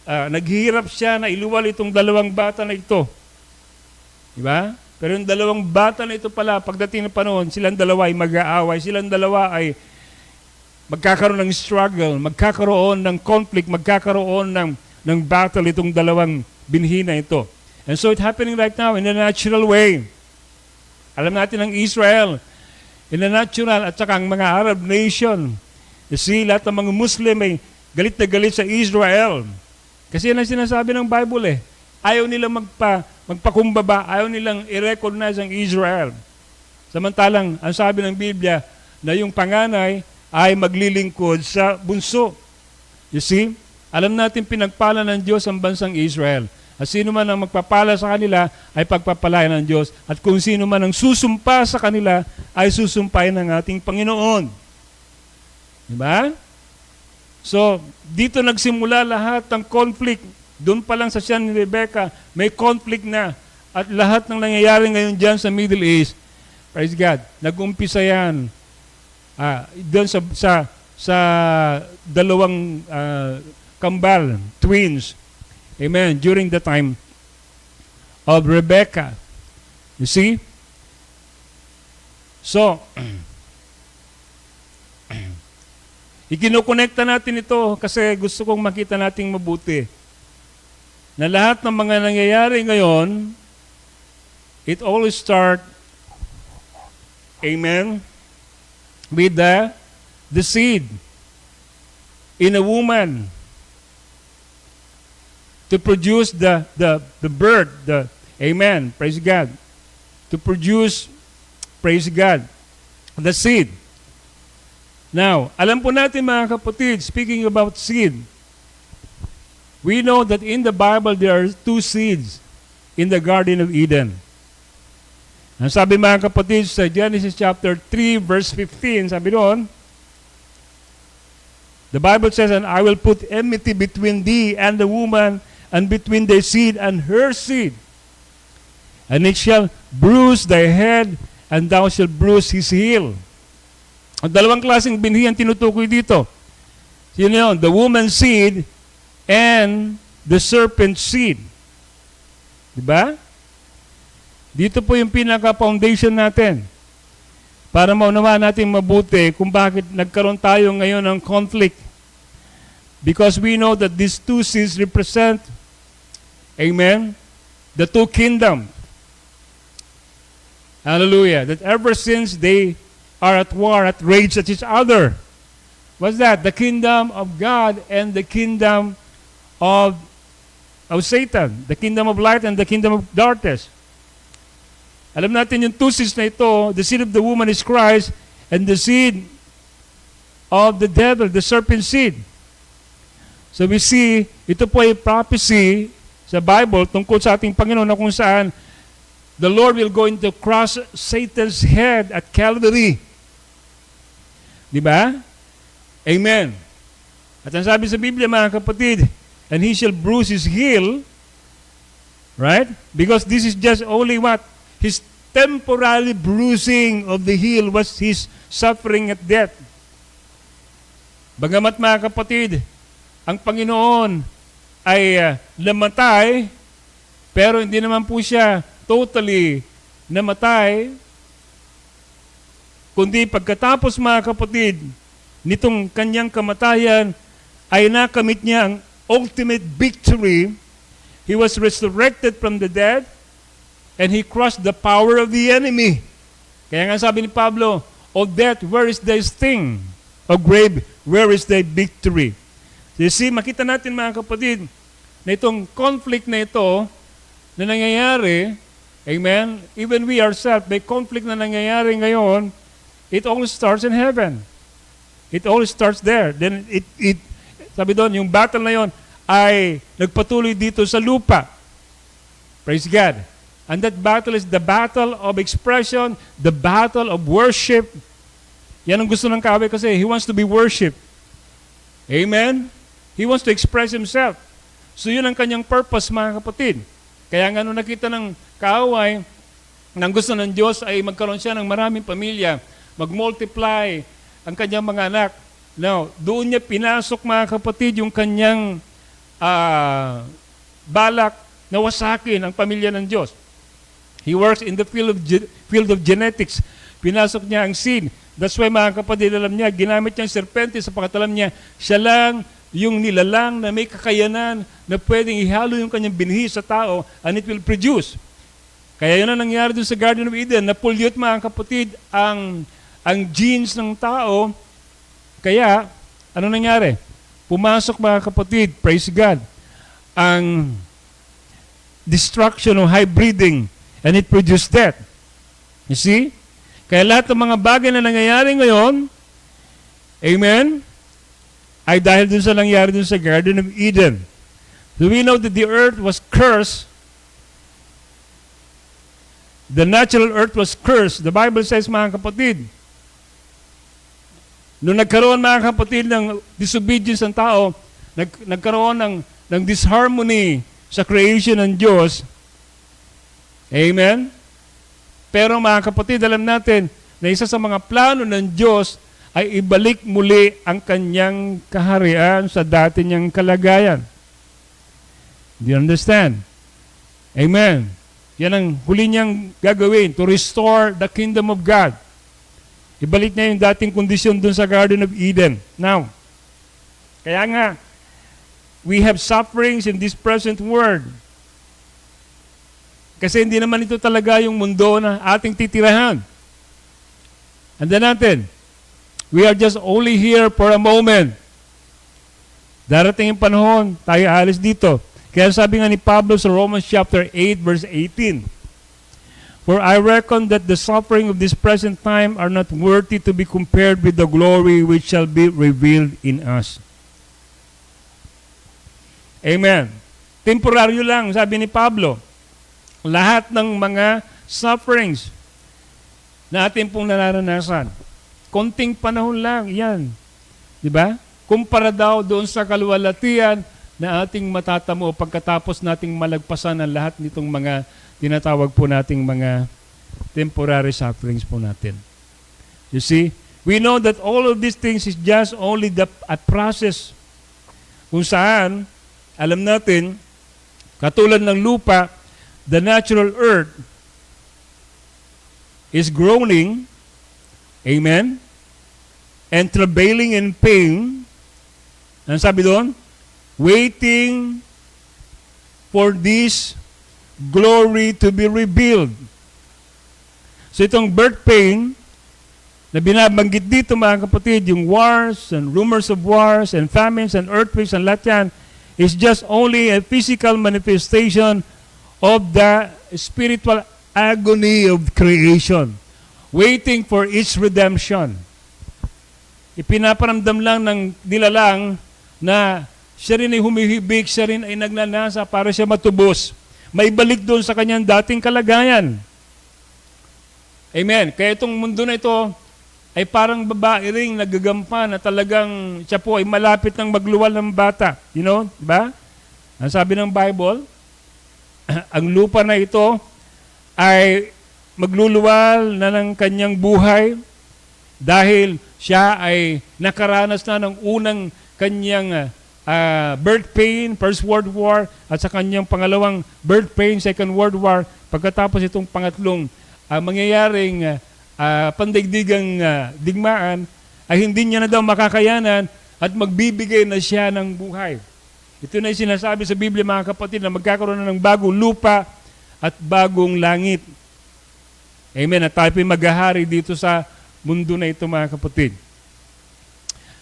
naghihirap siya na iluwal itong dalawang bata na ito. Diba? Pero yung dalawang bata na ito pala, pagdating ng panahon, silang dalawa ay mag-aaway, silang dalawa ay magkakaroon ng struggle, magkakaroon ng conflict, magkakaroon ng battle itong dalawang binhi na ito. And so it's happening right now in a natural way. Alam natin ang Israel, in a natural, at saka ang mga Arab nation. You see, lahat ng mga Muslim ay galit na galit sa Israel. Kasi yan ang sinasabi ng Bible eh. Ayaw nilang magpakumbaba, ayaw nilang i-recognize ang Israel. Samantalang, ang sabi ng Biblia, na yung panganay ay maglilingkod sa bunso. You see, alam natin pinagpala ng Diyos ang bansang Israel. At sino man ang magpapala sa kanila ay pagpapalayan ng Diyos. At kung sino man ang susumpa sa kanila ay susumpain ng ating Panginoon. Diba? So, dito nagsimula lahat ng conflict. Doon pa lang sa siya ni Rebecca, may conflict na. At lahat ng nangyayari ngayon dyan sa Middle East, praise God, nag-umpisa yan. Doon sa dalawang kambal, twins. Amen. During the time of Rebecca. You see? So, ikinukonekta natin ito kasi gusto kong makita nating mabuti na lahat ng mga nangyayari ngayon, it always start, amen, with the seed in a woman to produce the birth, amen, praise God, to produce, praise God, the seed. Now, alam po natin mga kapatid, speaking about seed, we know that in the Bible there are two seeds in the Garden of Eden. Ang sabi mga kapatid sa Genesis chapter 3 verse 15, sabi doon, the Bible says, and I will put enmity between thee and the woman, and between thy seed and her seed. And it shall bruise thy head, and thou shalt bruise his heel. Ang dalawang klaseng binhi ang tinutukoy dito. Yun yun, the woman's seed and the serpent's seed. Diba? Dito po yung pinaka-foundation natin para maunawa natin mabuti kung bakit nagkaroon tayo ngayon ng conflict. Because we know that these two seeds represent, amen, the two kingdoms. Hallelujah. That ever since they are at war, at rage at each other. What's that? The kingdom of God and the kingdom of Satan. The kingdom of light and the kingdom of darkness. Alam natin yung two seeds na ito, the seed of the woman is Christ, and the seed of the devil, the serpent seed. So we see, ito po ay prophecy sa Bible tungkol sa ating Panginoon na kung saan the Lord will go into crush Satan's head at Calvary. Diba? Amen. At ang sabi sa Biblia mga kapatid, and he shall bruise his heel, right? Because this is just only what? His temporary bruising of the heel was his suffering at death. Bagamat mga kapatid, ang Panginoon ay namatay, pero hindi naman po siya totally namatay, kundi pagkatapos mga kapatid, nitong kanyang kamatayan, ay nakamit niya ang ultimate victory. He was resurrected from the dead, and he crushed the power of the enemy. Kaya nga sabi ni Pablo, O death, where is thy sting? O grave, where is thy victory? So you see, makita natin mga kapatid, na itong conflict na ito, na nangyayari, amen, even we ourselves, may conflict na nangyayari ngayon, it all starts in heaven. It all starts there. Then sabi doon, yung battle na yon ay nagpatuloy dito sa lupa. Praise God. And that battle is the battle of expression, the battle of worship. Yan ang gusto ng kaaway kasi he wants to be worshipped. Amen? He wants to express himself. So yun ang kanyang purpose, mga kapatid. Kaya nga nung nakita ng kaaway, nang gusto ng Diyos ay magkaroon siya ng maraming pamilya, mag-multiply ang kanyang mga anak. Now, doon niya pinasok, mga kapatid, yung kanyang balak na wasakin ang pamilya ng Diyos. He works in the field of genetics. Pinasok niya ang seed. That's why, mga kapatid, alam niya, ginamit niya ang serpente sapagkat alam niya, siya lang yung nilalang na may kakayanan na pwedeng ihalo yung kanyang binhi sa tao and it will produce. Kaya yun ang nangyari dun sa Garden of Eden, na pollute, mga kapatid, ang genes ng tao. Kaya, ano nangyari? Pumasok, mga kapatid, praise God, ang destruction of hybriding and it produced death. You see? Kaya lahat ng mga bagay na nangyayari ngayon, amen, ay dahil dun sa nangyari dun sa Garden of Eden. So we know that the earth was cursed The natural earth was cursed. The Bible says, mga kapatid, nung nagkaroon, mga kapatid, ng disobedience ng tao, nagkaroon ng disharmony sa creation ng Diyos. Amen? Pero mga kapatid, alam natin na isa sa mga plano ng Diyos ay ibalik muli ang kanyang kaharian sa dati niyang kalagayan. Do you understand? Amen. Yan ang huli niyang gagawin, to restore the kingdom of God. Ibalik niya yung dating kondisyon dun sa Garden of Eden. Now, kaya nga, we have sufferings in this present world. Kasi hindi naman ito talaga yung mundo na ating titirahan. Andan natin, we are just only here for a moment. Darating yung panahon, tayo alis dito. Kaya sabi nga ni Pablo sa Romans chapter 8 verse 18, "For I reckon that the suffering of this present time are not worthy to be compared with the glory which shall be revealed in us." Amen. Temporaryo lang, sabi ni Pablo. Lahat ng mga sufferings na ating pong nararanasan, konting panahon lang, yan. Di ba? Kumpara daw doon sa kaluwalhatian na ating matatamo pagkatapos nating malagpasan ang lahat nitong mga tinatawag po nating mga temporary sufferings po natin. You see, we know that all of these things is just only a process kung saan, alam natin, katulad ng lupa, the natural earth is groaning, amen, and travailing in pain. Ano sabi doon? Waiting for this glory to be revealed. So itong birth pain na binabanggit dito, mga kapatid, yung wars and rumors of wars and famines and earthquakes and lahat yan, is just only a physical manifestation of the spiritual agony of creation, waiting for its redemption. Ipinaparamdam lang ng nilalang na siya rin ay humihibik, siya rin ay nagnanasa para siya matubos. May balik doon sa kanyang dating kalagayan. Amen. Kaya itong mundo na ito ay parang babae ring nagagampa na talagang siya po ay malapit ng magluwal ng bata. You know, diba? Ang sabi ng Bible, ang lupa na ito ay magluluwal na ng kanyang buhay dahil siya ay nakaranas na ng unang kanyang birth pain, First World War, at sa kanyang pangalawang birth pain, Second World War. Pagkatapos itong pangatlong mangyayaring pandaigdigang digmaan, ay hindi niya na daw makakayanan at magbibigay na siya ng buhay. Ito na yung sinasabi sa Biblia, mga kapatid, na magkakaroon na ng bagong lupa at bagong langit. Amen. At tayo maghahari dito sa mundo na ito, mga kapatid.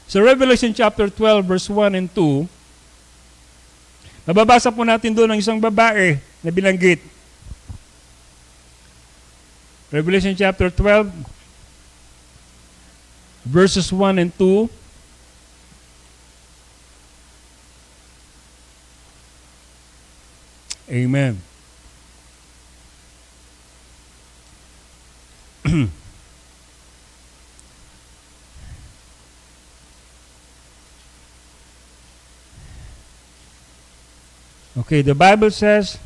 Sa Revelation chapter 12, verse 1 and 2, nababasa po natin doon ang isang babae na binanggit. Revelation chapter 12, verses 1 and 2. Amen. Okay, the Bible says,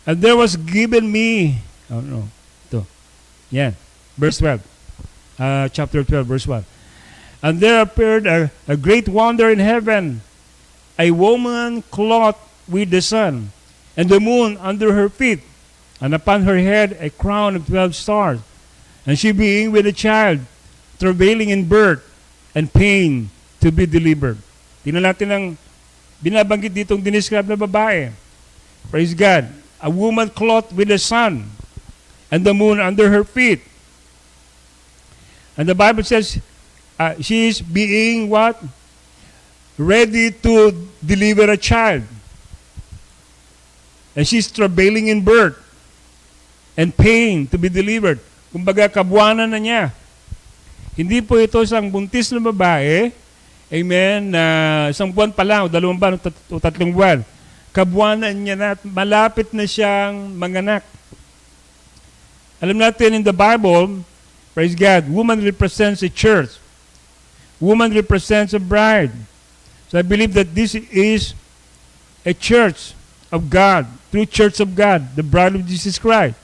"And there was given me," oh no, ito, yeah, verse 12, chapter 12, verse 1. "And there appeared a great wonder in heaven, a woman clothed with the sun, and the moon under her feet, and upon her head a crown of 12 stars. And she being with a child, travailing in birth, and pain to be delivered." Tingnan natin ang binabanggit ditong dinescribe na babae. Praise God. A woman clothed with the sun, and the moon under her feet. And the Bible says, she is being what? Ready to deliver a child. And she's travailing in birth and pain to be delivered. Kumbaga, kabuanan na niya. Hindi po ito isang buntis na babae, amen, na isang buwan pa lang, o 2 buwan, o 3 buwan, kabuanan niya na, malapit na siyang manganak. Alam natin in the Bible, praise God, woman represents a church. Woman represents a bride. So I believe that this is a church of God, true church of God, the bride of Jesus Christ.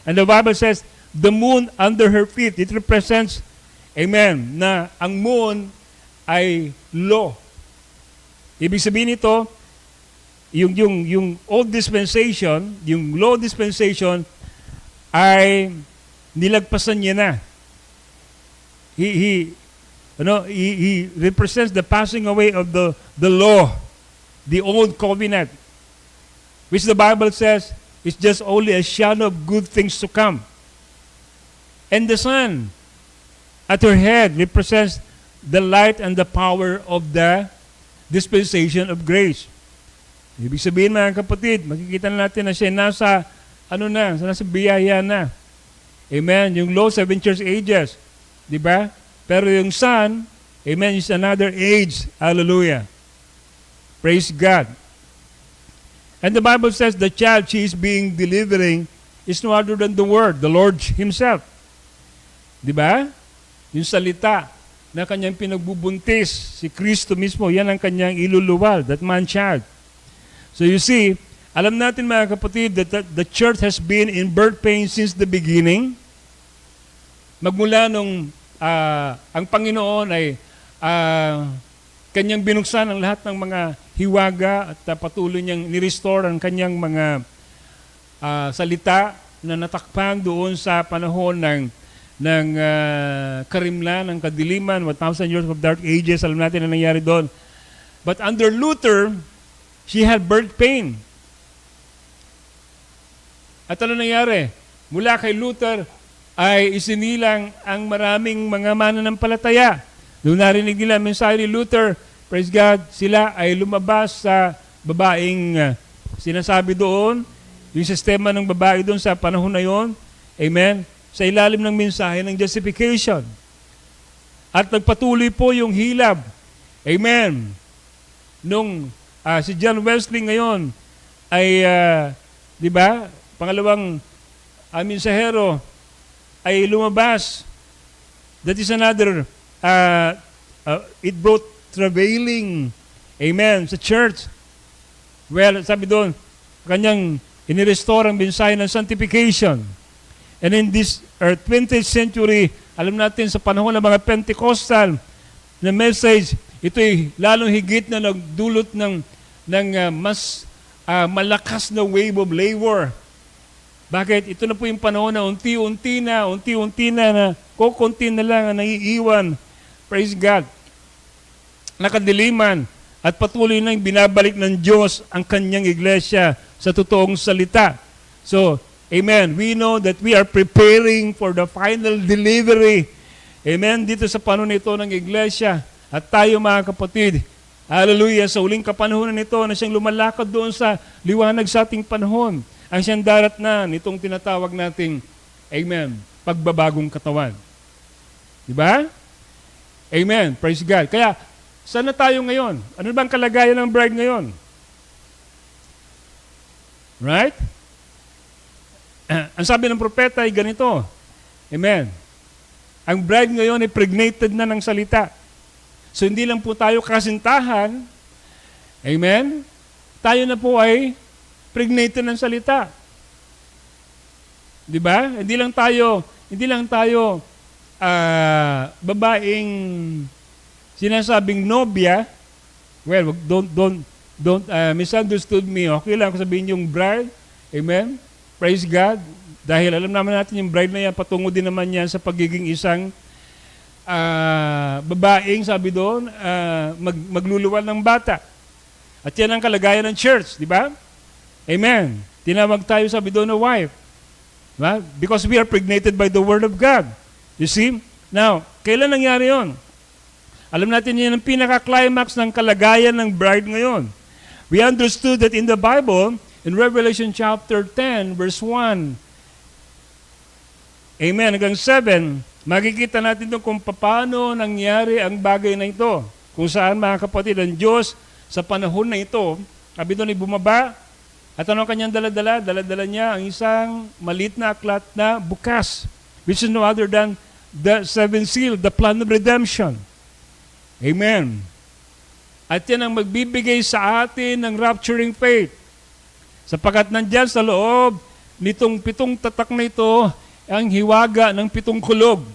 And the Bible says, the moon under her feet, it represents, amen, na ang moon ay law. Ibig sabihin nito, yung old dispensation, yung law dispensation, ay nilagpasan niya na. He represents the passing away of the law, the old covenant, which the Bible says is just only a shadow of good things to come. And the sun at her head represents the light and the power of the dispensation of grace. Ibig sabihin, mga kapatid, makikita natin na siya nasa biyaya na. Amen. Yung law, 7 church ages. Di ba? Pero yung sun, amen, is another age. Hallelujah. Praise God. And the Bible says the child she is being delivering is no other than the Word, the Lord Himself. Di ba? Yung salita na kanyang pinagbubuntis, si Kristo mismo, yan ang kanyang iluluwal, that man-child. So you see, alam natin mga kapatid that the church has been in birth pain since the beginning. Magmula nung ang Panginoon ay kanyang binuksan ang lahat ng mga hiwaga at patuloy niyang nirestore ang kanyang mga salita na natakpan doon sa panahon ng karimlan, ng kadiliman, 1,000 years of dark ages. Alam natin na nangyari doon. But under Luther, she had birth pain. At ano nangyari? Mula kay Luther ay isinilang ang maraming mga mananampalataya. Doon narinig nila ang mensahe ni Luther, praise God, sila ay lumabas sa babaeng sinasabi doon, yung sistema ng babae doon sa panahon na yon, amen, sa ilalim ng mensahe ng justification. At nagpatuloy po yung hilab, amen, nung si John Wesley ngayon ay, di ba, pangalawang mensahero ay lumabas. That is another, it brought travailing, amen, sa church. Well, sabi doon, kanyang inirestore ang mensahe ng sanctification. And in this 20th century, alam natin sa panahon ng mga Pentecostal na message, ito'y lalong higit na nagdulot ng mas malakas na wave of labor. Bakit? Ito na po yung panahon na unti-unti na kukunti na lang ang naiiwan. Praise God. Nakadiliman at patuloy na yung binabalik ng Diyos ang kanyang iglesia sa totoong salita. So, amen, we know that we are preparing for the final delivery. Amen, dito sa panahon ito ng iglesia. At tayo mga kapatid, hallelujah, sa uling kapanahonan nito na siyang lumalakad doon sa liwanag sa ating panahon. Ang siyang darat na nitong tinatawag nating, amen, pagbabagong katawan. Diba? Amen. Praise God. Kaya, saan na tayo ngayon? Ano bang kalagayan ng bride ngayon? Right? Ang sabi ng propeta ay ganito. Amen. Ang bride ngayon ay pregnated na ng salita. So, hindi lang po tayo kasintahan. Amen. Tayo na po ay pregnated ng salita. 'Di ba? Hindi lang tayo babaeng sinasabing nobya. Well, don't misunderstood me. Okay lang kung sabihin yung bride. Amen. Praise God. Dahil alam naman natin yung bride na yan, patungo din naman yan sa pagiging isang babaeng, sabi doon, magluluwal ng bata. At yan ang kalagayan ng church, di ba? Amen. Tinawag tayo, sabi doon, na wife. Diba? Because we are pregnated by the Word of God. You see? Now, kailan nangyari yon? Alam natin yan ang pinaka-climax ng kalagayan ng bride ngayon. We understood that in the Bible, in Revelation chapter 10, verse 1, amen, hanggang 7, Makikita natin doon kung paano nangyari ang bagay na ito. Kung saan, mga kapatid, ang Diyos sa panahon na ito, sabi doon ay bumaba, at ano ang kanyang daladala? Daladala niya ang isang maliit na aklat na bukas, which is no other than the seventh seal, the plan of redemption. Amen. At yan ang magbibigay sa atin ng rapturing faith. Sapagkat nandyan sa loob nitong 7 tatak na ito, ang hiwaga ng 7 kulog.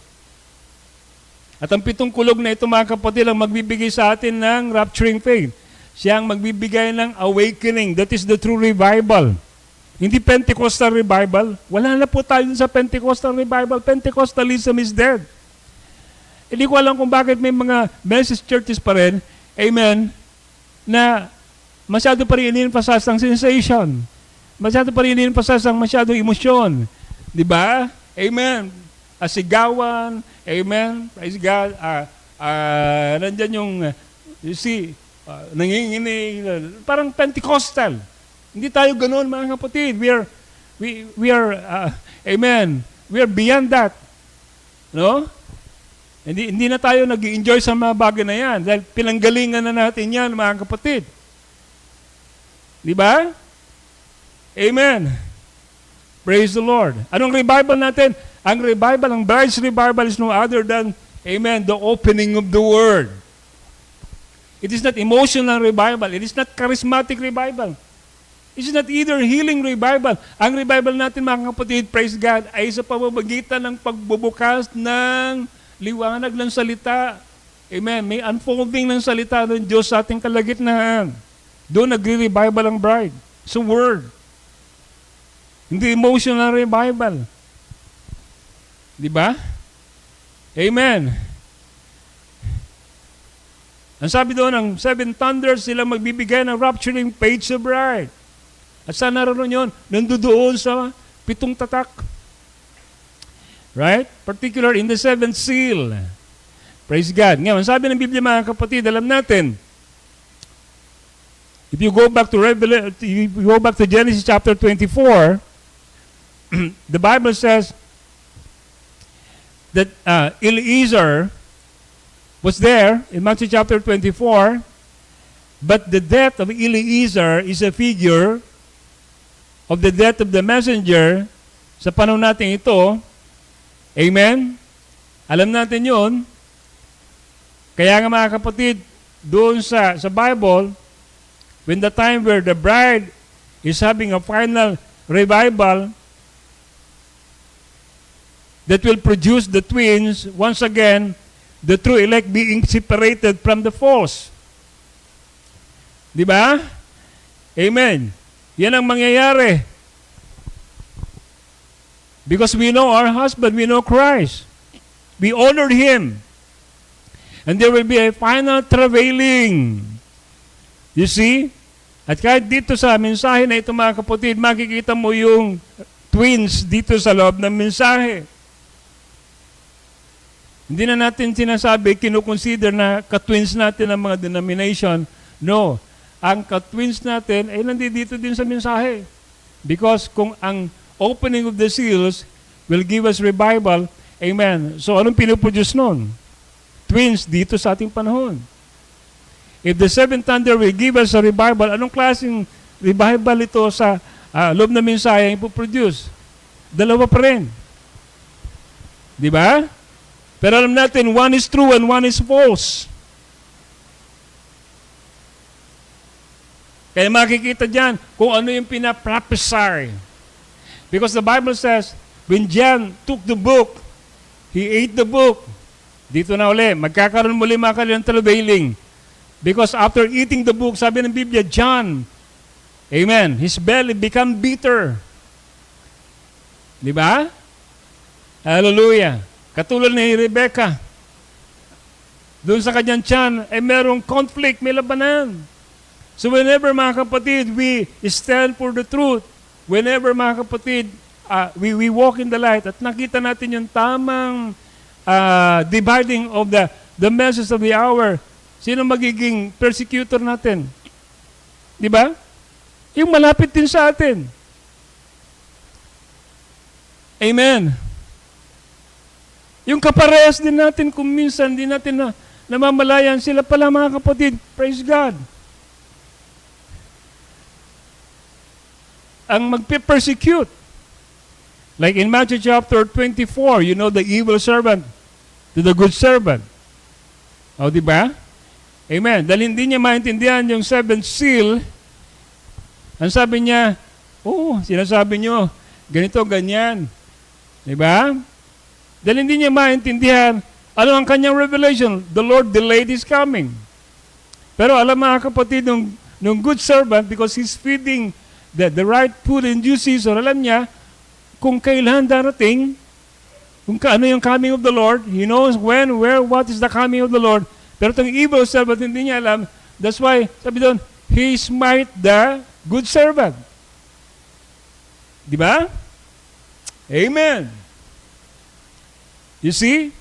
At ang 7 kulog na ito, mga kapatid, ang magbibigay sa atin ng rapturing faith. Siya ang magbibigay ng awakening. That is the true revival. Hindi Pentecostal revival. Wala na po tayo sa Pentecostal revival. Pentecostalism is dead. Hindi ko alam kung bakit may mga message churches pa rin, amen, na masyado pa rin in-emphasize ang sensation. Masyado pa rin in-emphasize ang masyadong emosyon. Di ba? Amen. Asigawan. Amen. Praise God. Nandyan yung, you see, nanginginig. Parang Pentecostal. Hindi tayo ganoon, mga kapatid. We are, amen, we are beyond that. No? Hindi na tayo nag-enjoy sa mga bagay na yan dahil pinanggalingan na natin yan, mga kapatid. Di ba? Amen. Praise the Lord. Anong revival natin? Ang revival, ang bride's revival is no other than, amen, the opening of the Word. It is not emotional revival. It is not charismatic revival. It is not either healing revival. Ang revival natin, mga kapatid, praise God, ay sa pamamagitan ng pagbubukas ng liwanag ng salita. Amen. May unfolding ng salita ng Diyos sa ating kalagitnaan. Doon nagre-revival ang bride. Sa Word. Hindi emotional revival. Di ba? Amen. Ang sabi doon, ang 7 thunders, sila magbibigay ng rapturing faith sa bride. At saan naroon yun? Nandoon sa 7 tatak. Right? Particular in the 7th seal. Praise God. Ngayon, sabi ng Biblia, mga kapatid, alam natin, if you go back to Genesis chapter 24, the Bible says that Eliezer was there in Matthew chapter 24, but the death of Eliezer is a figure of the death of the messenger sa panahon natin ito. Amen? Alam natin yun. Kaya nga, mga kapatid, doon sa Bible, when the time where the bride is having a final revival that will produce the twins, once again, the true elect being separated from the false. Di ba? Amen. Yan ang mangyayari. Because we know our husband, we know Christ. We honored Him. And there will be a final travailing. You see? At kahit dito sa mensahe na ito, mga kapatid, makikita mo yung twins dito sa loob ng mensahe. Hindi na natin sinasabi, kinukonsider na ka-twins natin ang mga denomination. No. Ang ka-twins natin ay nandito din sa mensahe. Because kung ang opening of the seals will give us revival, amen. So anong pinuproduce nun? Twins dito sa ating panahon. If the 7th thunder will give us a revival, anong klaseng revival ito sa loob na mensahe ang ipoproduce? Dalawa pa rin. Di ba? Pero alam natin, one is true and one is false. Kaya makikita dyan kung ano yung pinaprophesy. Because the Bible says, when John took the book, he ate the book. Dito na uli, magkakaroon muli mga kanilang travailing. Because after eating the book, sabi ng Biblia, John, amen, his belly become bitter. Di ba? Hallelujah. Katulad ni Rebecca. Doon sa kanyang tiyan, ay merong conflict, may labanan. So whenever, mga kapatid, we stand for the truth, whenever, mga kapatid, we walk in the light at nakita natin yung tamang dividing of the message of the hour, sino magiging persecutor natin? Di ba? Yung malapit din sa atin. Amen. Yung kaparehas din natin kung minsan din natin namamalayan sila pala mga kapatid. Praise God. Ang magpe-persecute. Like in Matthew chapter 24, you know the evil servant to the good servant. O, di ba? Amen. Dahil hindi niya maintindihan yung seventh seal, ang sabi niya, sinasabi niyo, ganito, ganyan. Di ba? Dahil hindi niya maintindihan, ano ang kanyang revelation? The Lord delayed His coming. Pero alam mga kapatid, nung good servant, because he's feeding the right food in due season, alam niya kung kailan darating, kung ano yung coming of the Lord. He knows when, where, what is the coming of the Lord. Pero itong evil servant, hindi niya alam. That's why, sabi doon, he smite the good servant. Di ba? Amen. You see?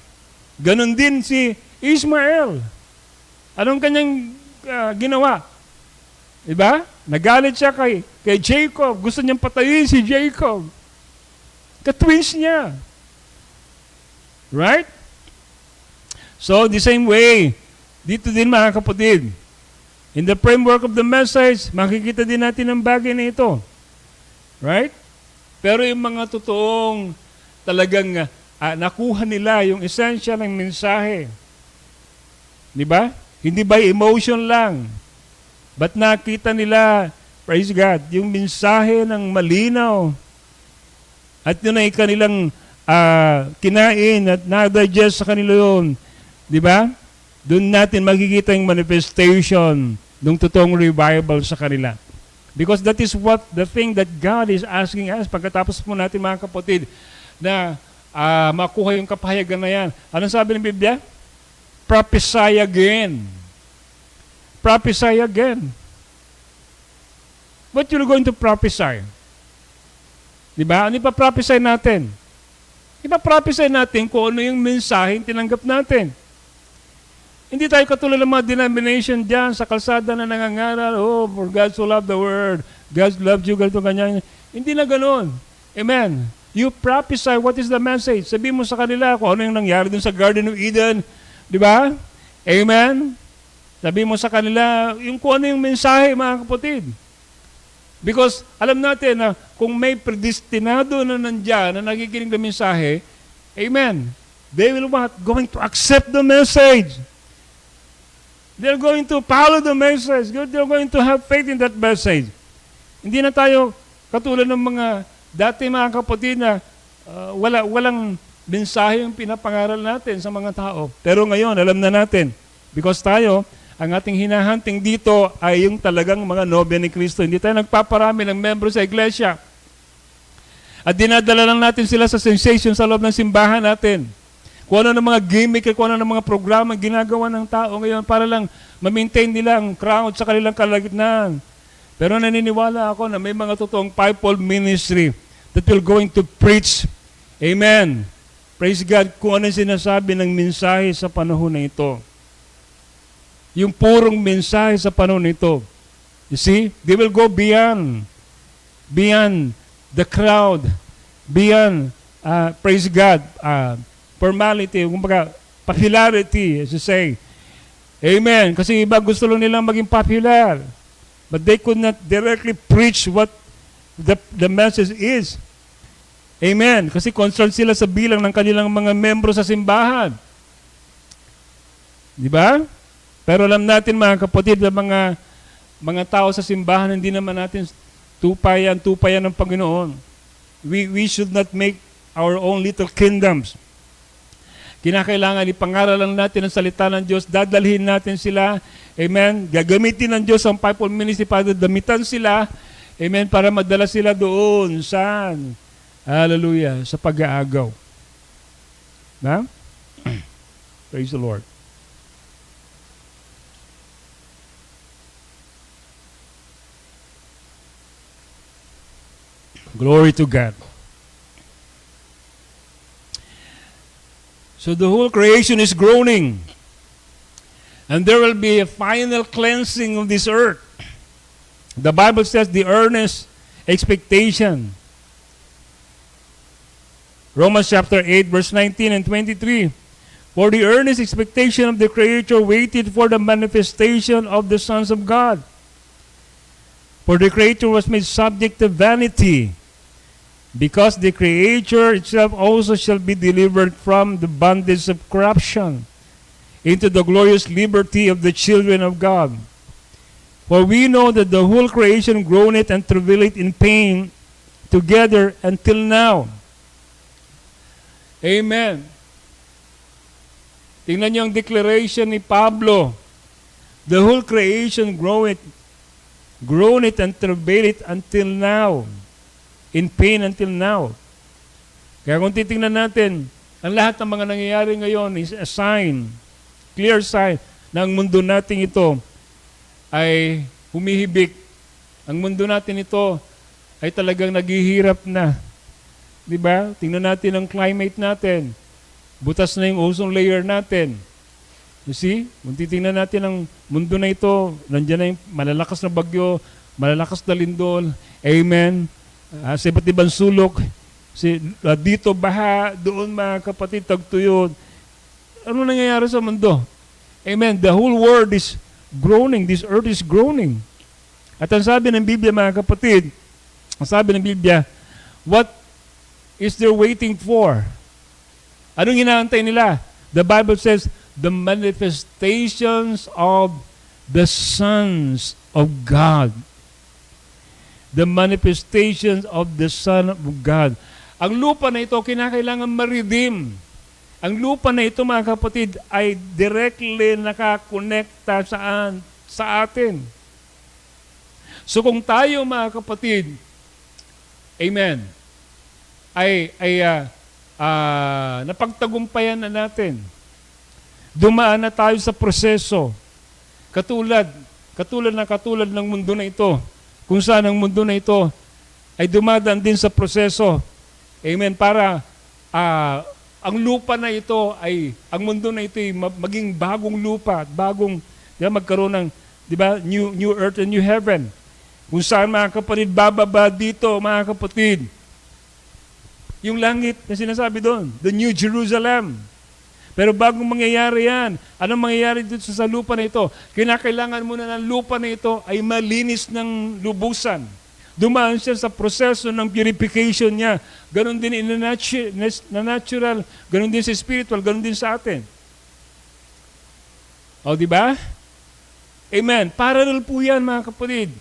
Ganon din si Ismael. Anong kanyang ginawa? Di ba? Nagalit siya kay Jacob. Gusto niyang patayin si Jacob. Ka-twins niya. Right? So, the same way, dito din mga kapatid, in the framework of the message, makikita din natin ang bagay na ito. Right? Pero yung mga totoong talagang nakuha nila yung esensya ng mensahe. Di ba? Hindi by emotion lang. But nakita nila, praise God, yung mensahe ng malinaw. At yun ay kanilang kinain at na-digest sa kanila yun. Di ba? Doon natin makikita yung manifestation ng totoong revival sa kanila. Because that is what the thing that God is asking us pagkatapos po natin mga kapatid na makuha yung kapahayagan na yan. Anong sabi ng Biblia? Prophesy again. Prophesy again. What you're going to prophesy? Diba? Ano ipaprophesy natin? Ipaprophesy natin kung ano yung mensaheng tinanggap natin. Hindi tayo katulad ng mga denomination dyan sa kalsada na nangangaral, for God so loved the world, God loved you, ganito, ganyan. Hindi na ganun. Amen. You prophesy what is the message. Sabihin mo sa kanila kung ano yung nangyari dun sa Garden of Eden. Di ba? Amen. Sabihin mo sa kanila yung kung ano yung mensahe, mga kapatid. Because alam natin na kung may predestinado na nandyan na nakikinig ng mensahe, amen, they will what? Going to accept the message. They're going to follow the message. They're going to have faith in that message. Hindi na tayo katulad ng mga dati mga kapatid na walang mensahe yung pinapangaral natin sa mga tao. Pero ngayon, alam na natin. Because tayo, ang ating hinahanting dito ay yung talagang mga nobya ni Kristo. Hindi tayo nagpaparami ng membro sa iglesia. At dinadala lang natin sila sa sensation sa loob ng simbahan natin. Kung ano ng mga gimmick, kung ano ng mga programa ginagawa ng tao ngayon para lang ma-maintain nila ang crowd sa kanilang kalagitnaan. Pero naniniwala ako na may mga totoong fivefold ministry that will going to preach. Amen. Praise God kung ano sinasabi ng mensahe sa panahon na ito. Yung purong mensahe sa panahon nito. You see, they will go beyond the crowd, beyond, praise God, formality, kumbaga, popularity, as you say. Amen. Kasi iba gusto lang nilang maging popular. But they could not directly preach what the message is. Amen. Kasi concerned sila sa bilang ng kanilang mga membro sa simbahan. Di ba? Pero alam natin mga kapatid, na mga tao sa simbahan, hindi naman natin tupayan ng Panginoon. We should not make our own little kingdoms. Kinakailangan ipangaral lang natin ang salita ng Diyos, dadalhin natin sila, amen, gagamitin ng Diyos ang fivefold ministry para damitan sila, amen, para madala sila doon, saan? Hallelujah, sa pag-aagaw. Na? Praise the Lord. Glory to God. So the whole creation is groaning. And there will be a final cleansing of this earth. The Bible says the earnest expectation Romans chapter 8, verse 19 and 23. For the earnest expectation of the creature waited for the manifestation of the sons of God. For the creature was made subject to vanity, because the creature itself also shall be delivered from the bondage of corruption into the glorious liberty of the children of God. For we know that the whole creation groaneth and travaileth in pain together until now. Amen. Tingnan niyo ang declaration ni Pablo. The whole creation groaneth and travaileth until now. In pain until now. Kaya kung titingnan natin, ang lahat ng mga nangyayari ngayon is a sign, clear sign, na ang mundo natin ito ay humihibik. Ang mundo natin ito ay talagang naghihirap na. Diba? Tingnan natin ang climate natin. Butas na yung ozone layer natin. You see? Kung titingnan natin ang mundo na ito, nandiyan na yung malalakas na bagyo, malalakas na lindol. Amen. Sa iba't ibang sulok, dito baha, doon mga kapatid, tagtuyod. Ano nangyayari sa mundo? Amen. The whole world is groaning. This earth is groaning. At ang sabi ng Biblia, mga kapatid, ang sabi ng Biblia, what is there waiting for? Anong inaantay nila? The Bible says, the manifestations of the sons of God. The manifestations of the Son of God. Ang lupa na ito, kinakailangan ma-redeem. Ang lupa na ito, mga kapatid, ay directly nakakonekta saan? Sa atin. So kung tayo, mga kapatid, amen, ay napagtagumpayan na natin, dumaan na tayo sa proseso, katulad ng mundo na ito, kung saan ang mundo na ito ay dumadaan din sa proseso. Amen. Para ang lupa na ito ang mundo na ito ay maging bagong lupa, bagong, magkaroon ng, new earth and new heaven. Kung saan, mga kapatid, bababa dito, mga kapatid, yung langit na sinasabi doon, the New Jerusalem. Pero bagong mangyayari yan, anong mangyayari dito sa lupa na ito? Kinakailangan muna ng lupa na ito ay malinis ng lubusan. Dumaan siya sa proseso ng purification niya. Ganon din na natural, ganon din sa spiritual, ganon din sa atin. O, di ba? Amen. Parallel po yan, mga kapatid.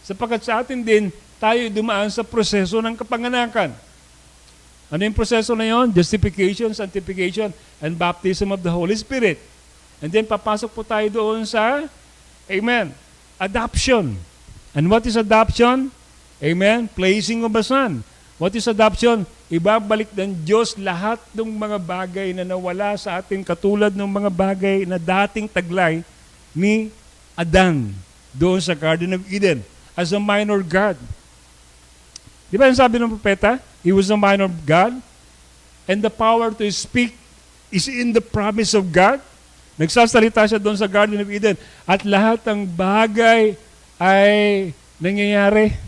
Sapagkat sa atin din, tayo dumaan sa proseso ng kapanganakan. Ano yung proseso na yun? Justification, sanctification, and baptism of the Holy Spirit. And then papasok po tayo doon sa, amen, adoption. And what is adoption? Amen, placing of a son. What is adoption? Ibabalik ng Diyos lahat ng mga bagay na nawala sa atin, katulad ng mga bagay na dating taglay ni Adan doon sa Garden of Eden as a minor God. Di ba yung sabi ng propeta? He was a minor God, and the power to speak is in the promise of God. Nagsasalita siya doon sa Garden of Eden, at lahat ng bagay ay nangyayari.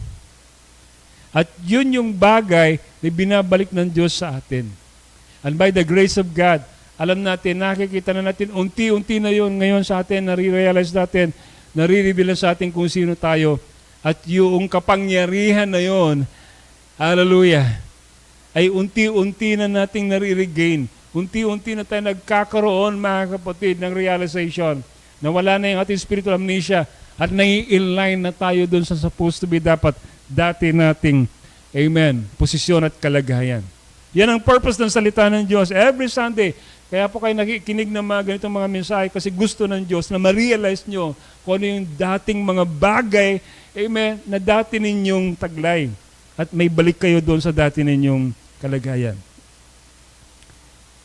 At yun yung bagay na binabalik ng Diyos sa atin. And by the grace of God, alam natin, nakikita na natin, unti-unti na yun ngayon sa atin, nare-realize natin, nare-reveal sa atin kung sino tayo. At yung kapangyarihan na yun, hallelujah, ay unti-unti na nating nare-regain. Unti-unti na tayo nagkakaroon, mga kapatid, ng realization na wala na yung ating spiritual amnesia at nai-inline na tayo dun sa supposed to be dapat dati nating, amen, posisyon at kalagayan. Yan ang purpose ng salita ng Diyos. Every Sunday, kaya po kayo nakikinig ng mga ganitong mga mensahe kasi gusto ng Diyos na ma-realize nyo kung ano yung dating mga bagay, amen, na dati ninyong taglay. At may balik kayo doon sa dati ninyong kalagayan.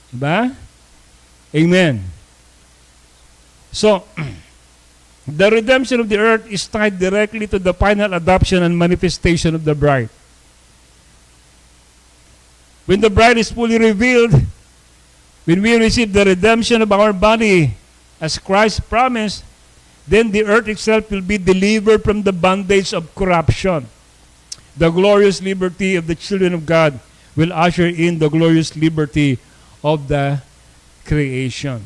Diba? Amen. So, the redemption of the earth is tied directly to the final adoption and manifestation of the bride. When the bride is fully revealed, when we receive the redemption of our body as Christ promised, then the earth itself will be delivered from the bondage of corruption. The glorious liberty of the children of God will usher in the glorious liberty of the creation.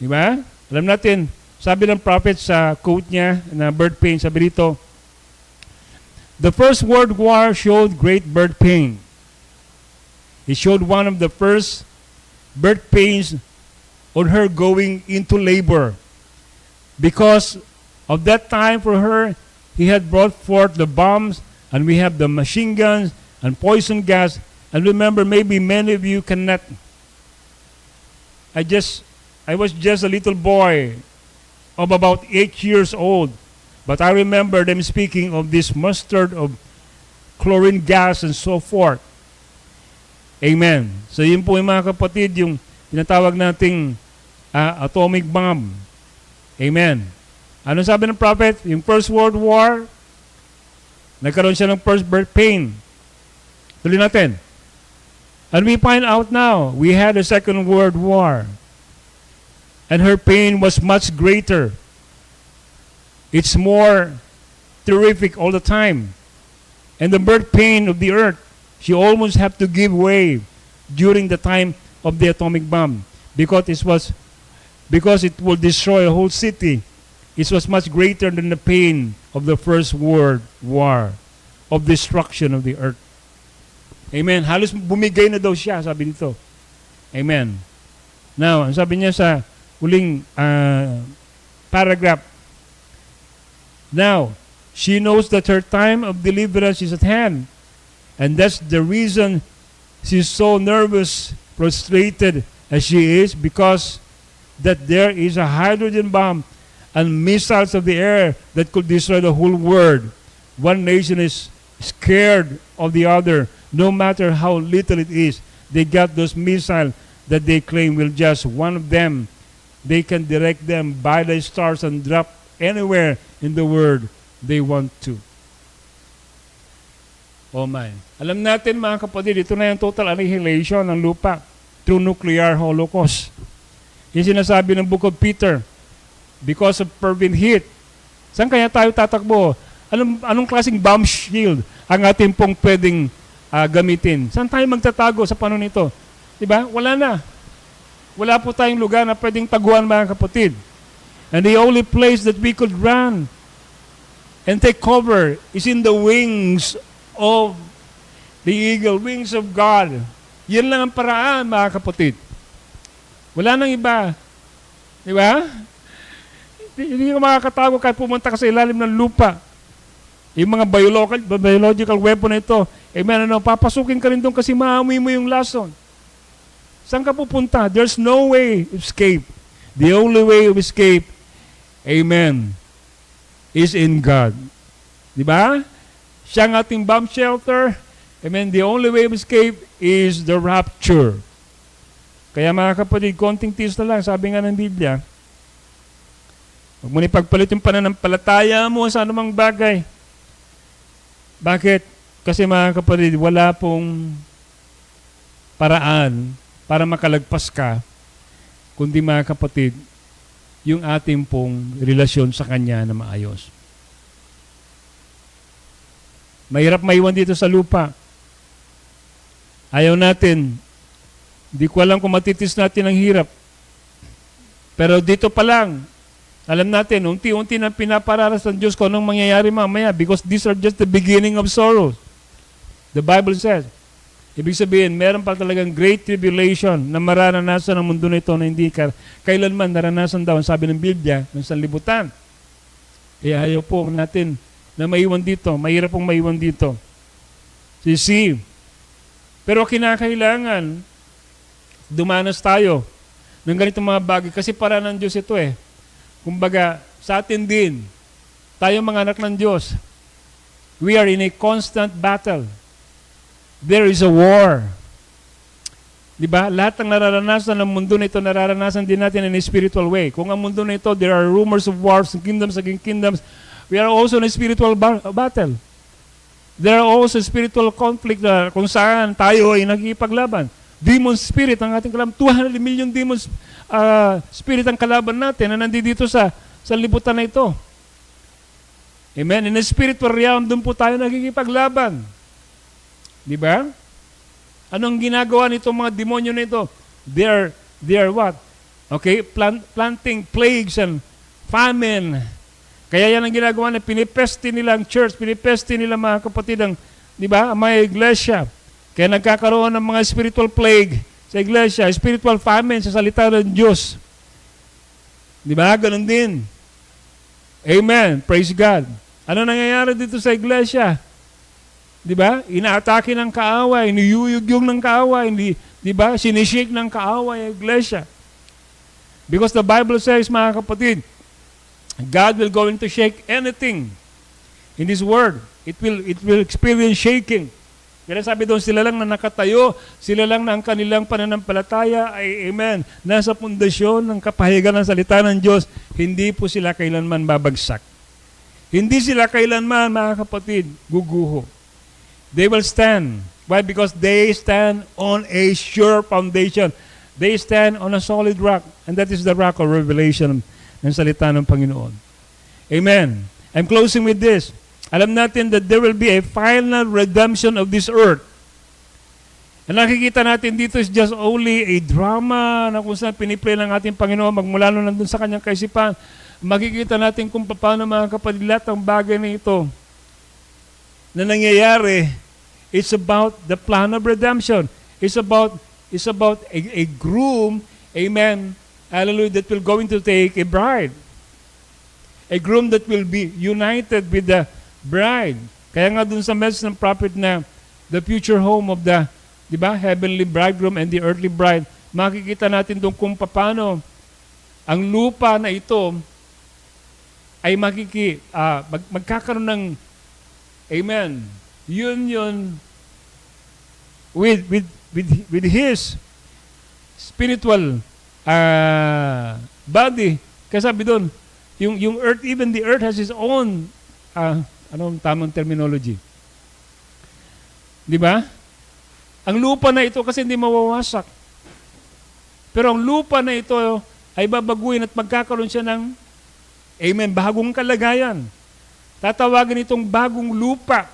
Diba? Alam natin, sabi ng prophet sa quote niya na birth pain, sabi dito, the First World War showed great birth pain. It showed one of the first birth pains on her going into labor. Because of that time for her, he had brought forth the bombs, and we have the machine guns and poison gas. And remember, maybe many of you cannot. I was just a little boy of about 8 years old. But I remember them speaking of this mustard of chlorine gas and so forth. Amen. So yun po yung mga kapatid, yung tinatawag nating atomic bomb. Amen. Ano sabi ng prophet? Yung First World War, nagkaroon siya ng first birth pain. Tuloy natin. And we find out now, we had a Second World War. And her pain was much greater. It's more terrific all the time. And the birth pain of the earth, she almost had to give way during the time of the atomic bomb because it will destroy a whole city. It was much greater than the pain of the First World War of destruction of the earth. Amen. Halos bumigay na daw siya, sabi dito. Amen. Now, ang sabi niya sa huling paragraph, now, she knows that her time of deliverance is at hand. And that's the reason she's so nervous, frustrated as she is, because that there is a hydrogen bomb and missiles of the air that could destroy the whole world. One nation is scared of the other, no matter how little it is. They got those missiles that they claim will just one of them. They can direct them by the stars and drop anywhere in the world they want to. Oh my. Alam natin mga kapatid, ito na yung total annihilation ng lupa through nuclear holocaust. Yung sinasabi ng Book of Peter, because of fervent heat. Saan kaya tayo tatakbo? Anong klaseng bomb shield ang ating pong pwedeng gamitin? Saan tayo magtatago sa panahon nito? Diba? Wala na. Wala po tayong lugar na pwedeng taguan mga kapatid. And the only place that we could run and take cover is in the wings of the eagle, wings of God. Yan lang ang paraan mga kapatid. Wala nang iba. Diba? Hindi ka makakatago kahit pumunta ka sa ilalim ng lupa. Yung mga biological weapon na ito, papasukin ka rin doon kasi maamoy mo yung lason. Saan ka pupunta? There's no way of escape. The only way of escape, amen, is in God. Diba? Siya ang ating bomb shelter. Amen. The only way of escape is the rapture. Kaya mga kapatid, konting tiis na lang, sabi nga ng Biblia, huwag mo ipagpalit yung pananampalataya mo sa anumang bagay. Bakit? Kasi mga kapatid, wala pong paraan para makalagpas ka, kundi mga kapatid, yung ating pong relasyon sa Kanya na maayos. Mahirap maiwan dito sa lupa. Ayaw natin. Hindi ko alam kung matitis natin ang hirap. Pero dito pa lang, alam natin, unti-unti na pinapararas ng Diyos kung anong mangyayari mamaya because these are just the beginning of sorrows. The Bible says. Ibig sabihin, meron pa talagang great tribulation na mararanasan ng mundo na ito na hindi kailanman naranasan daw, sabi ng Biblia, ng sanlibutan. Kaya ayaw po natin na maiwan dito. Mahirap pong maiwan dito. See? Pero kinakailangan dumanas tayo ng ganitong mga bagay kasi para ng Diyos ito eh. Kumbaga, sa atin din, tayo mga anak ng Diyos, we are in a constant battle. There is a war. Diba? Lahat ng nararanasan ng mundo na ito, nararanasan din natin in a spiritual way. Kung ang mundo na ito, there are rumors of wars, kingdoms against kingdoms, we are also in a spiritual battle. There are also spiritual conflict na kung saan tayo ay nagkikipaglaban. Demon spirit ang ating kalaban. 200 million demons spirit ang kalaban natin na nandito sa libutan na ito. Amen? In a spiritual realm, doon po tayo nagkikipaglaban. Di ba? Anong ginagawa nitong mga demonyo na ito? They are what? Okay, planting plagues and famine. Kaya yan ang ginagawa na pinipeste nila ang church, pinipeste nila mga kapatid ang, di ba, ang mga iglesia. Kaya nagkakaroon ng mga spiritual plague sa iglesia, spiritual famine sa salita ng Diyos. Di ba? Ganun din. Amen. Praise God. Ano nangyayari dito sa iglesia? Di ba? Inaatake ng kaaway, iniyuyugyong ng kaaway, di ba? Sinishake ng kaaway ang iglesia. Because the Bible says, mga kapatid, God will going to shake anything in His Word. It will experience shaking. Kaya sabi doon, sila lang na nakatayo, sila lang na ang kanilang pananampalataya ay, amen, nasa pundasyon ng kapahigan ng salita ng Diyos, hindi po sila kailanman babagsak. Hindi sila kailanman, mga kapatid, guguho. They will stand. Why? Because they stand on a sure foundation. They stand on a solid rock, and that is the rock of revelation ng salita ng Panginoon. Amen. I'm closing with this. Alam natin that there will be a final redemption of this earth. Ang nakikita natin dito is just only a drama na kung saan piniplay ng ating Panginoon magmula nun nandun sa kanyang kaisipan. Makikita natin kung paano, mga kapatid, lahat ng bagay na ito na nangyayari. It's about the plan of redemption. It's about a groom, amen, hallelujah, that will going to take a bride. A groom that will be united with the bride. Kaya nga dun sa message ng prophet na the future home of the, di ba, heavenly bridegroom and the earthly bride, makikita natin doon kung paano ang lupa na ito ay magkakaroon ng, amen, union with his spiritual body. Kaya sabi doon, yung earth, even the earth has its own anong tamang terminology? Di ba? Ang lupa na ito kasi hindi mawawasak. Pero ang lupa na ito ay babaguhin at magkakaroon siya ng, amen, bagong kalagayan. Tatawagin itong bagong lupa.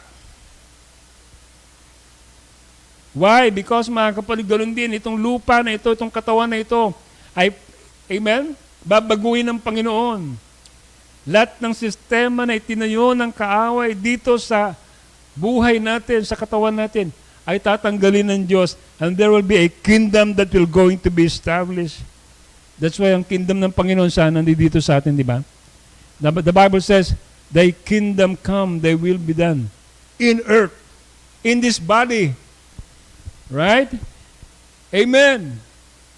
Why? Because, mga kapatid, ganoon din, itong lupa na ito, itong katawan na ito, ay, amen, babaguhin ng Panginoon. Lahat ng sistema na itinayo ng kaaway dito sa buhay natin, sa katawan natin, ay tatanggalin ng Diyos, and there will be a kingdom that will going to be established. That's why ang kingdom ng Panginoon sana nandito sa atin, di ba? The Bible says, thy kingdom come, thy will be done in earth, in this body. Right? Amen.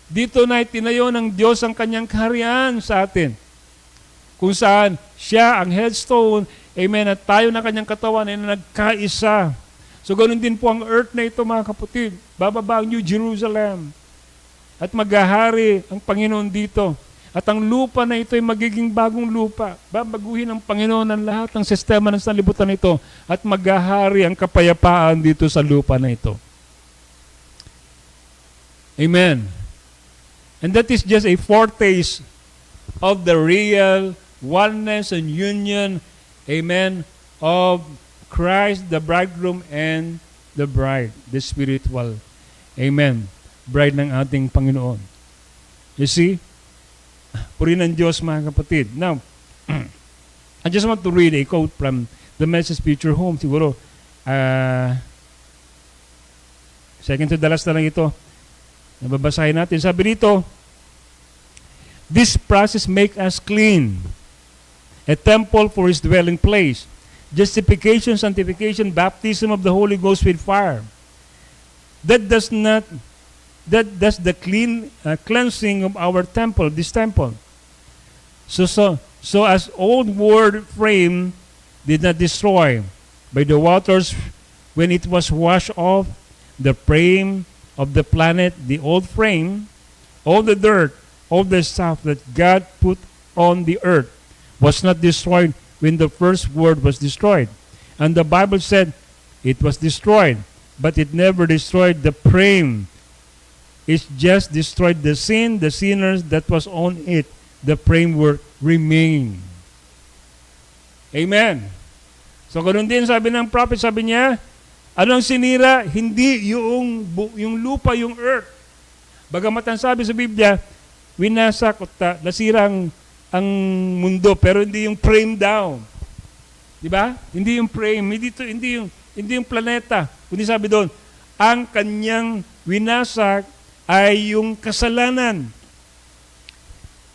Dito na itinayo ng Diyos ang kanyang kaharian sa atin. Kung saan siya ang headstone, amen, at tayo na kanyang katawan ay nagkaisa. So ganoon din po ang earth na ito, mga kapatid. Bababa ang New Jerusalem. At maghahari ang Panginoon dito. At ang lupa na ito ay magiging bagong lupa. Babaguhin ng Panginoon ang lahat ng sistema ng sanlibutan nito. At maghahari ang kapayapaan dito sa lupa na ito. Amen. And that is just a foretaste of the real oneness and union, amen, of Christ, the bridegroom, and the bride, the spiritual, amen, bride ng ating Panginoon. You see? Purihin ng Diyos, mga kapatid. Now, I just want to read a quote from the Message Future Home. Siguro, second to the last na lang ito. Nababasahin natin. Sabi dito, this process make us clean, a temple for His dwelling place. Justification, sanctification, baptism of the Holy Ghost with fire. That does the cleansing of our temple, this temple. So as old world frame did not destroy by the waters when it was washed off the frame of the planet, the old frame, all the dirt, all the stuff that God put on the earth was not destroyed when the first word was destroyed. And the Bible said it was destroyed, but it never destroyed the frame. It just destroyed the sin, the sinners that was on it. The framework remained. Amen. So, ganun din sabi ng prophet, sabi niya, Ano ang sinira? Hindi yung lupa, yung earth. Bagamat ang sabi sa Biblia, winasak o nasira ang mundo, pero hindi yung frame down. Di ba? Hindi yung frame, hindi yung planeta. Kundi sabi doon, ang kanyang winasak ay yung kasalanan.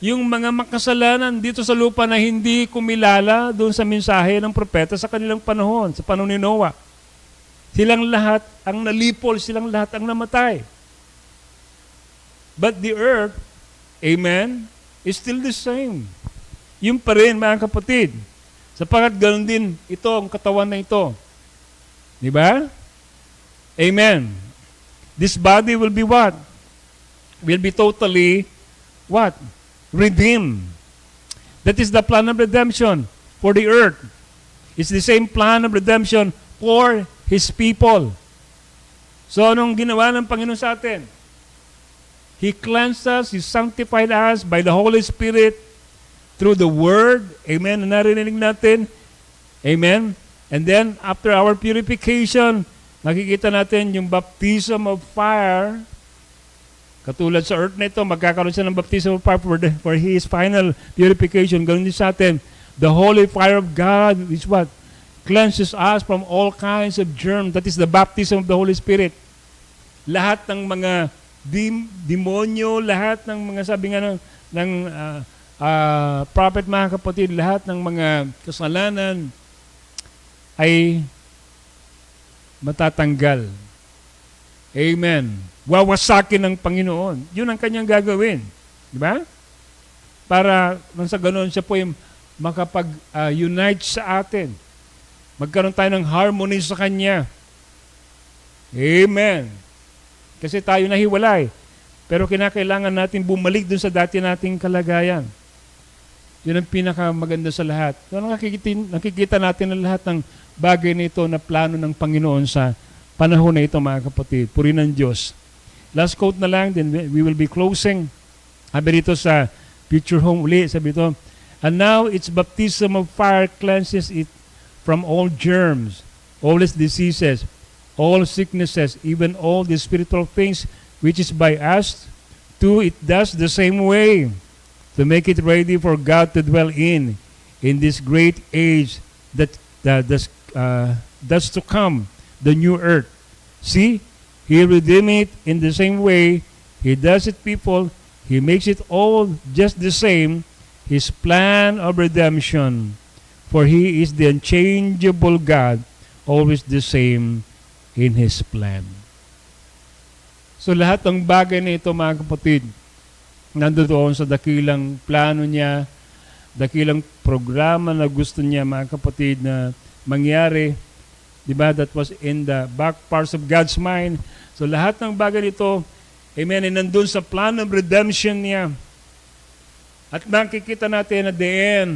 Yung mga makasalanan dito sa lupa na hindi kumilala doon sa mensahe ng propeta sa kanilang panahon, sa panahon ni Noah. Silang lahat ang nalipol, silang lahat ang namatay. But the earth, amen, is still the same. Yung pa rin, mga kapatid. Sapagkat ganoon din ito, ang katawan na ito. Di ba? Amen. This body will be what? Will be totally what? Redeemed. That is the plan of redemption for the earth. It's the same plan of redemption for His people. So anong ginawa ng Panginoon sa atin? He cleansed us, He sanctified us by the Holy Spirit through the Word. Amen. Narinig natin. Amen. And then, after our purification, nakikita natin yung baptism of fire. Katulad sa earth na ito, magkakaroon siya ng baptism of fire for His final purification. Ganun din sa atin. The holy fire of God is what? Cleanses us from all kinds of germs. That is the baptism of the Holy Spirit. Lahat ng mga demonyo, lahat ng mga sabi nga ng prophet, mga kapatid, lahat ng mga kasalanan ay matatanggal. Amen. Wawasakin ng Panginoon. Yun ang kanyang gagawin. Di ba? Para nang sa ganoon siya po yung makapag-unite sa atin. Magkaroon tayo ng harmony sa Kanya. Amen. Kasi tayo nahiwalay. Pero kinakailangan natin bumalik dun sa dati nating kalagayan. Yun ang pinakamaganda sa lahat. So, nakikita natin ang lahat ng bagay nito na plano ng Panginoon sa panahon na ito, mga kapatid. Purihin ng Diyos. Last quote na lang, then we will be closing. Sabi dito sa Future Home uli, sabi dito, and now its baptism of fire cleanses it from all germs, all its diseases, all sicknesses, even all the spiritual things which is by us, too it does the same way, to make it ready for God to dwell in this great age that's to come, the new earth. See, He redeemed it in the same way. He does it, people. He makes it all just the same. His plan of redemption. For He is the unchangeable God, always the same in His plan. So lahat ng bagay na ito, mga kapatid, nandoon sa dakilang plano niya, dakilang programa na gusto niya, mga kapatid, na mangyari. Diba? That was in the back parts of God's mind. So lahat ng bagay nito, amen, ay nandun sa plan of redemption niya. At makikita natin at the end,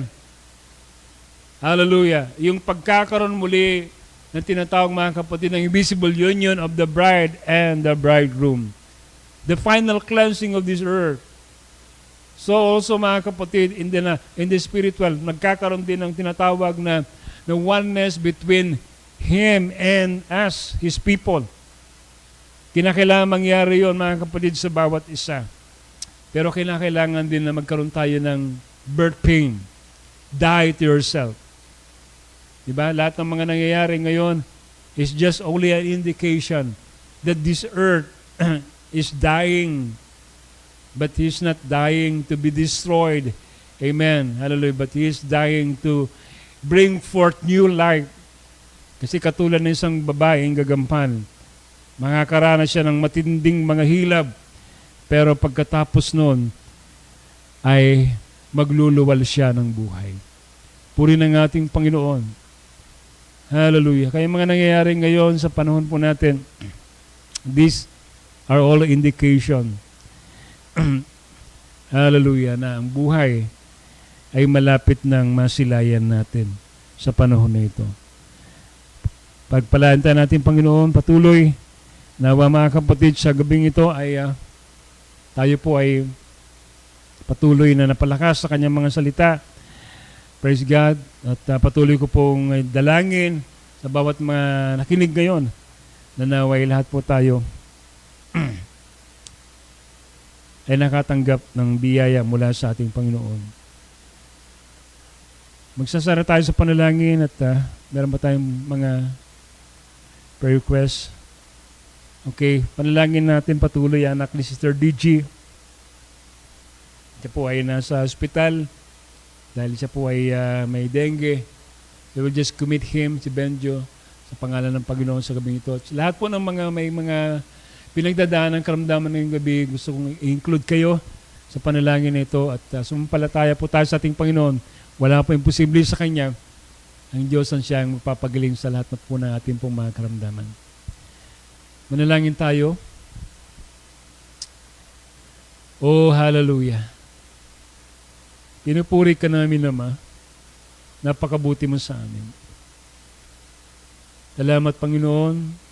hallelujah, yung pagkakaroon muli ng tinatawag, mga kapatid, ng invisible union of the bride and the bridegroom. The final cleansing of this earth. So also, mga kapatid, in the spiritual, nagkakaroon din ng tinatawag na oneness between Him and us, His people. Kinakailangan mangyari yon, mga kapatid, sa bawat isa. Pero kinakailangan din na magkaroon tayo ng birth pain. Die to yourself. Diba? Lahat ng mga nangyayari ngayon is just only an indication that this earth is dying. But He's not dying to be destroyed. Amen. Hallelujah. But He is dying to bring forth new life. Kasi katulad ng isang babaeng gagampan, makakaranas siya ng matinding mga hilab, pero pagkatapos nun, ay magluluwal siya ng buhay. Purihin ng ating Panginoon. Hallelujah. Kaya mga nangyayari ngayon sa panahon po natin, these are all indication. Hallelujah, na ang buhay ay malapit ng masilayan natin sa panahon na ito. Pagpalaan natin, Panginoon, patuloy. Nawa, mga kapatid, sa gabing ito ay tayo po ay patuloy na napalakas sa kanyang mga salita. Praise God. At patuloy ko pong dalangin sa bawat mga nakinig ngayon Nanaway lahat po tayo ay nakatanggap ng biyaya mula sa ating Panginoon. Magsasara tayo sa panalangin at meron ba tayong mga prayer requests? Okay, panalangin natin patuloy ang anak ni Sister DG. Siya po ay nasa hospital dahil siya po ay may dengue. We will just commit him, si Benjo, sa pangalan ng Panginoon sa gabi ito. At lahat po ng may mga pinagdadaan ng karamdaman ngayong gabi, gusto kong i-include kayo sa panalangin na ito at sumampalataya po tayo sa ating Panginoon. Wala po imposible sa Kanya. Ang Diyos ang siyang magpapagaling sa lahat na po ng ating pong mga karamdaman. Manalangin tayo. Oh, hallelujah. Pinupuri ka namin, Ama. Napakabuti mo sa amin. Salamat, Panginoon.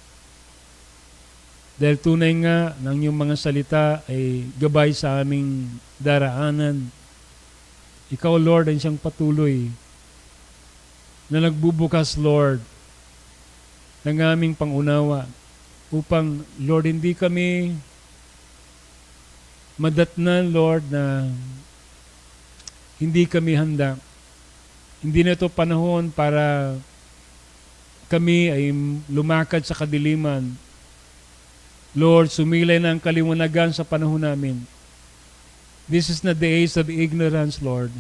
Dahil tunay nga ng iyong mga salita ay gabay sa aming daraanan. Ikaw, Lord, ang siyang patuloy na nagbubukas, Lord, ng aming pangunawa upang, Lord, hindi kami madatnan, Lord, na hindi kami handa. Hindi na ito panahon para kami ay lumakad sa kadiliman. Lord, sumilay na ang kaliwanagan sa panahon namin. This is not the age of ignorance, Lord.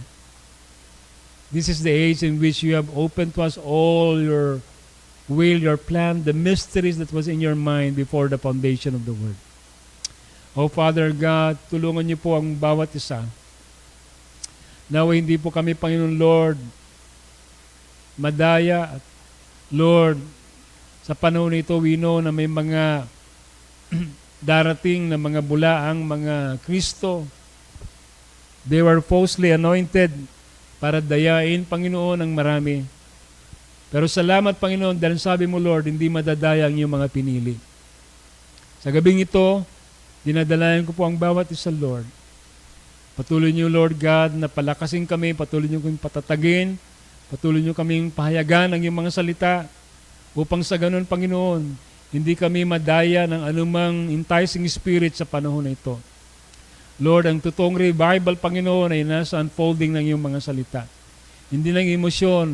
This is the age in which you have opened to us all your will, your plan, the mysteries that was in your mind before the foundation of the world. Oh, Father God, tulungan niyo po ang bawat isa. Nawa hindi po kami, Panginoon Lord, madaya. At Lord, sa panahon nito, we know na may mga darating na mga bulaang mga Kristo. They were falsely anointed para dayain, Panginoon, ang marami. Pero salamat, Panginoon, dahil sabi mo, Lord, hindi madadaya ang iyong mga pinili. Sa gabing ito, dinadalayan ko po ang bawat isa, Lord. Patuloy niyo, Lord God, na palakasin kami, patuloy niyo kaming patatagin, patuloy niyo kaming pahayagan ang iyong mga salita, upang sa ganun, Panginoon, hindi kami madaya ng anumang enticing spirit sa panahon na ito. Lord, ang totoong revival, Panginoon, ay nasa unfolding ng iyong mga salita. Hindi ng emosyon,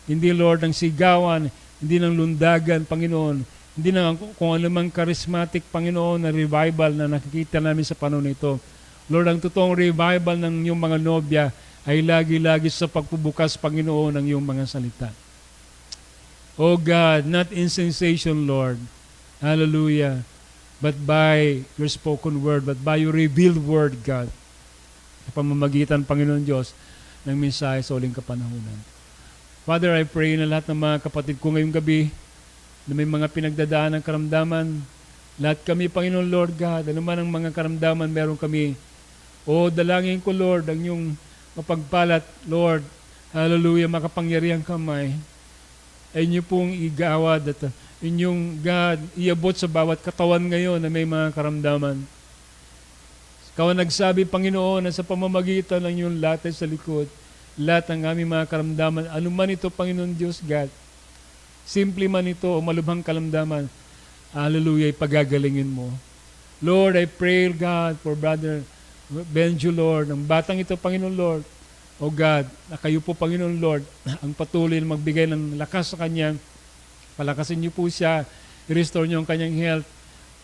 hindi, Lord, ng sigawan, hindi ng lundagan, Panginoon, hindi ng kung anumang charismatic, Panginoon, na revival na nakikita namin sa panahon na ito. Lord, ang totoong revival ng iyong mga nobya ay lagi-lagi sa pagpubukas, Panginoon, ng iyong mga salita. Oh God, not in sensation, Lord. Hallelujah. But by your spoken word, but by your revealed word, God. Sa pamamagitan, Panginoon Diyos, ng mensahe sa uling kapanahunan. Father, I pray na lahat ng mga kapatid ko ngayong gabi na may mga pinagdadaan ng karamdaman, lahat kami, Panginoon Lord God, ano man ang mga karamdaman meron kami, o dalangin ko, Lord, ang iyong mapagpalat, Lord, hallelujah, makapangyarihang kamay, ay inyo pong igawad at inyong God, iabot sa bawat katawan ngayon na may mga karamdaman. Ikaw ang nagsabi, Panginoon, na sa pamamagitan ng iyong latay sa likod, lahat ng aming mga karamdaman, ano man ito, Panginoon Diyos, God, simple man ito o malubhang karamdaman, hallelujah, ipagagalingin mo. Lord, I pray, God, for Brother Benjo, Lord, ang batang ito, Panginoon Lord, o God, na kayo po, Panginoon Lord, ang patuloy na magbigay ng lakas sa kanya, palakasin niyo po siya, i-restore niyo ang kanyang health.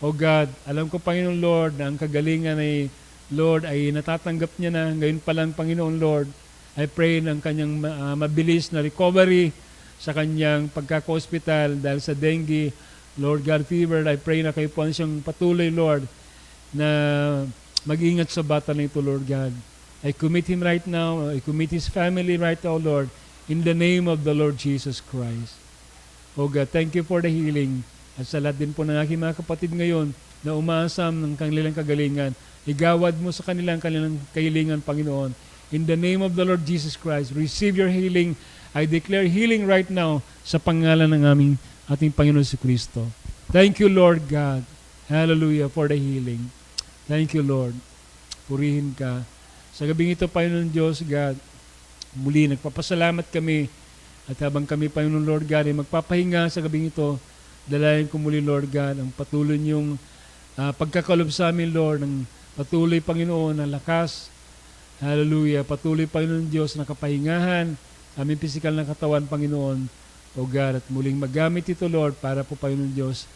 O God, alam ko, Panginoon Lord, na ang kagalingan ay, Lord, ay natatanggap niya na, ngayon pa lang, Panginoon Lord, I pray ng kanyang mabilis na recovery sa kanyang pagkaka-hospital dahil sa dengue, Lord God, fever. I pray na kayo po siyang patuloy, Lord, na mag-ingat sa bata na ito, Lord God. I commit him right now. I commit his family right now, Lord, in the name of the Lord Jesus Christ. Oh God, thank you for the healing. At sa lahat din po ng aking mga kapatid ngayon na umaasam ng kanilang kagalingan, igawad mo sa kanilang kahilingan, Panginoon. In the name of the Lord Jesus Christ, receive your healing. I declare healing right now sa pangalan ng ating Panginoon si Kristo. Thank you, Lord God. Hallelujah for the healing. Thank you, Lord. Purihin ka. Sa gabing ito, Panginoon Diyos, God, muli nagpapasalamat kami at habang kami, Panginoon Lord God, ay magpapahinga sa gabing ito, Dalayan ko muli, Lord God, ang patuloy niyong pagkakalob sa amin, Lord, ng patuloy, Panginoon, na lakas. Hallelujah. Patuloy, Panginoon Diyos, na kapahingahan sa aming pisikal na katawan, Panginoon. O God, at muling magamit ito, Lord, para po, Panginoon Diyos,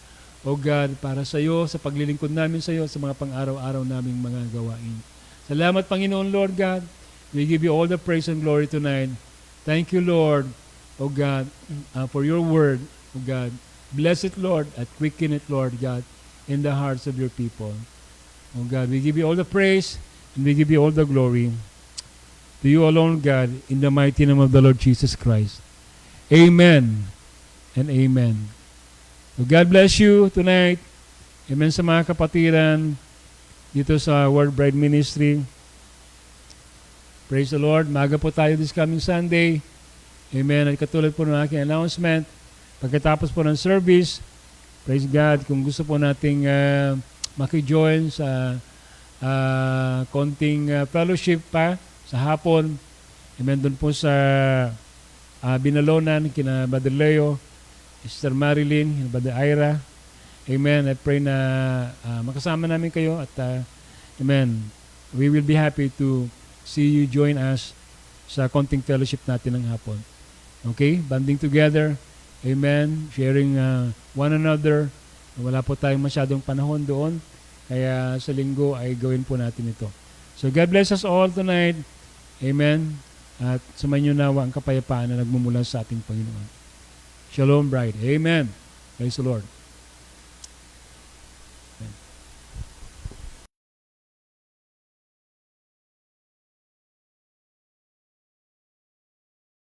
O God, para sa iyo, sa paglilingkod namin sa iyo, sa mga pang-araw-araw naming mga gawain. Salamat, Panginoon, Lord God. We give you all the praise and glory tonight. Thank you, Lord, O God, for your word, O God. Bless it, Lord, at quicken it, Lord God, in the hearts of your people. O God, we give you all the praise and we give you all the glory. To you alone, God, in the mighty name of the Lord Jesus Christ. Amen and amen. So God bless you tonight. Amen sa mga kapatiran dito sa Word Bride Ministry. Praise the Lord. Maga po tayo this coming Sunday. Amen. At katulad po ng aking announcement, pagkatapos po ng service, praise God, kung gusto po nating maki-join sa konting fellowship pa sa hapon, amen, doon po sa Binalonan, kina Brother Leo, Sister Marilyn, Brother Ira. Amen. I pray na makasama namin kayo at amen. We will be happy to see you join us sa konting fellowship natin ng hapon. Okay? Banding together. Amen. Sharing one another. Wala po tayong masyadong panahon doon. Kaya sa linggo ay gawin po natin ito. So God bless us all tonight. Amen. At sumayin niyo nawa ang kapayapaan na nagmumula sa ating Panginoon. Shalom, bride. Amen. Praise the Lord.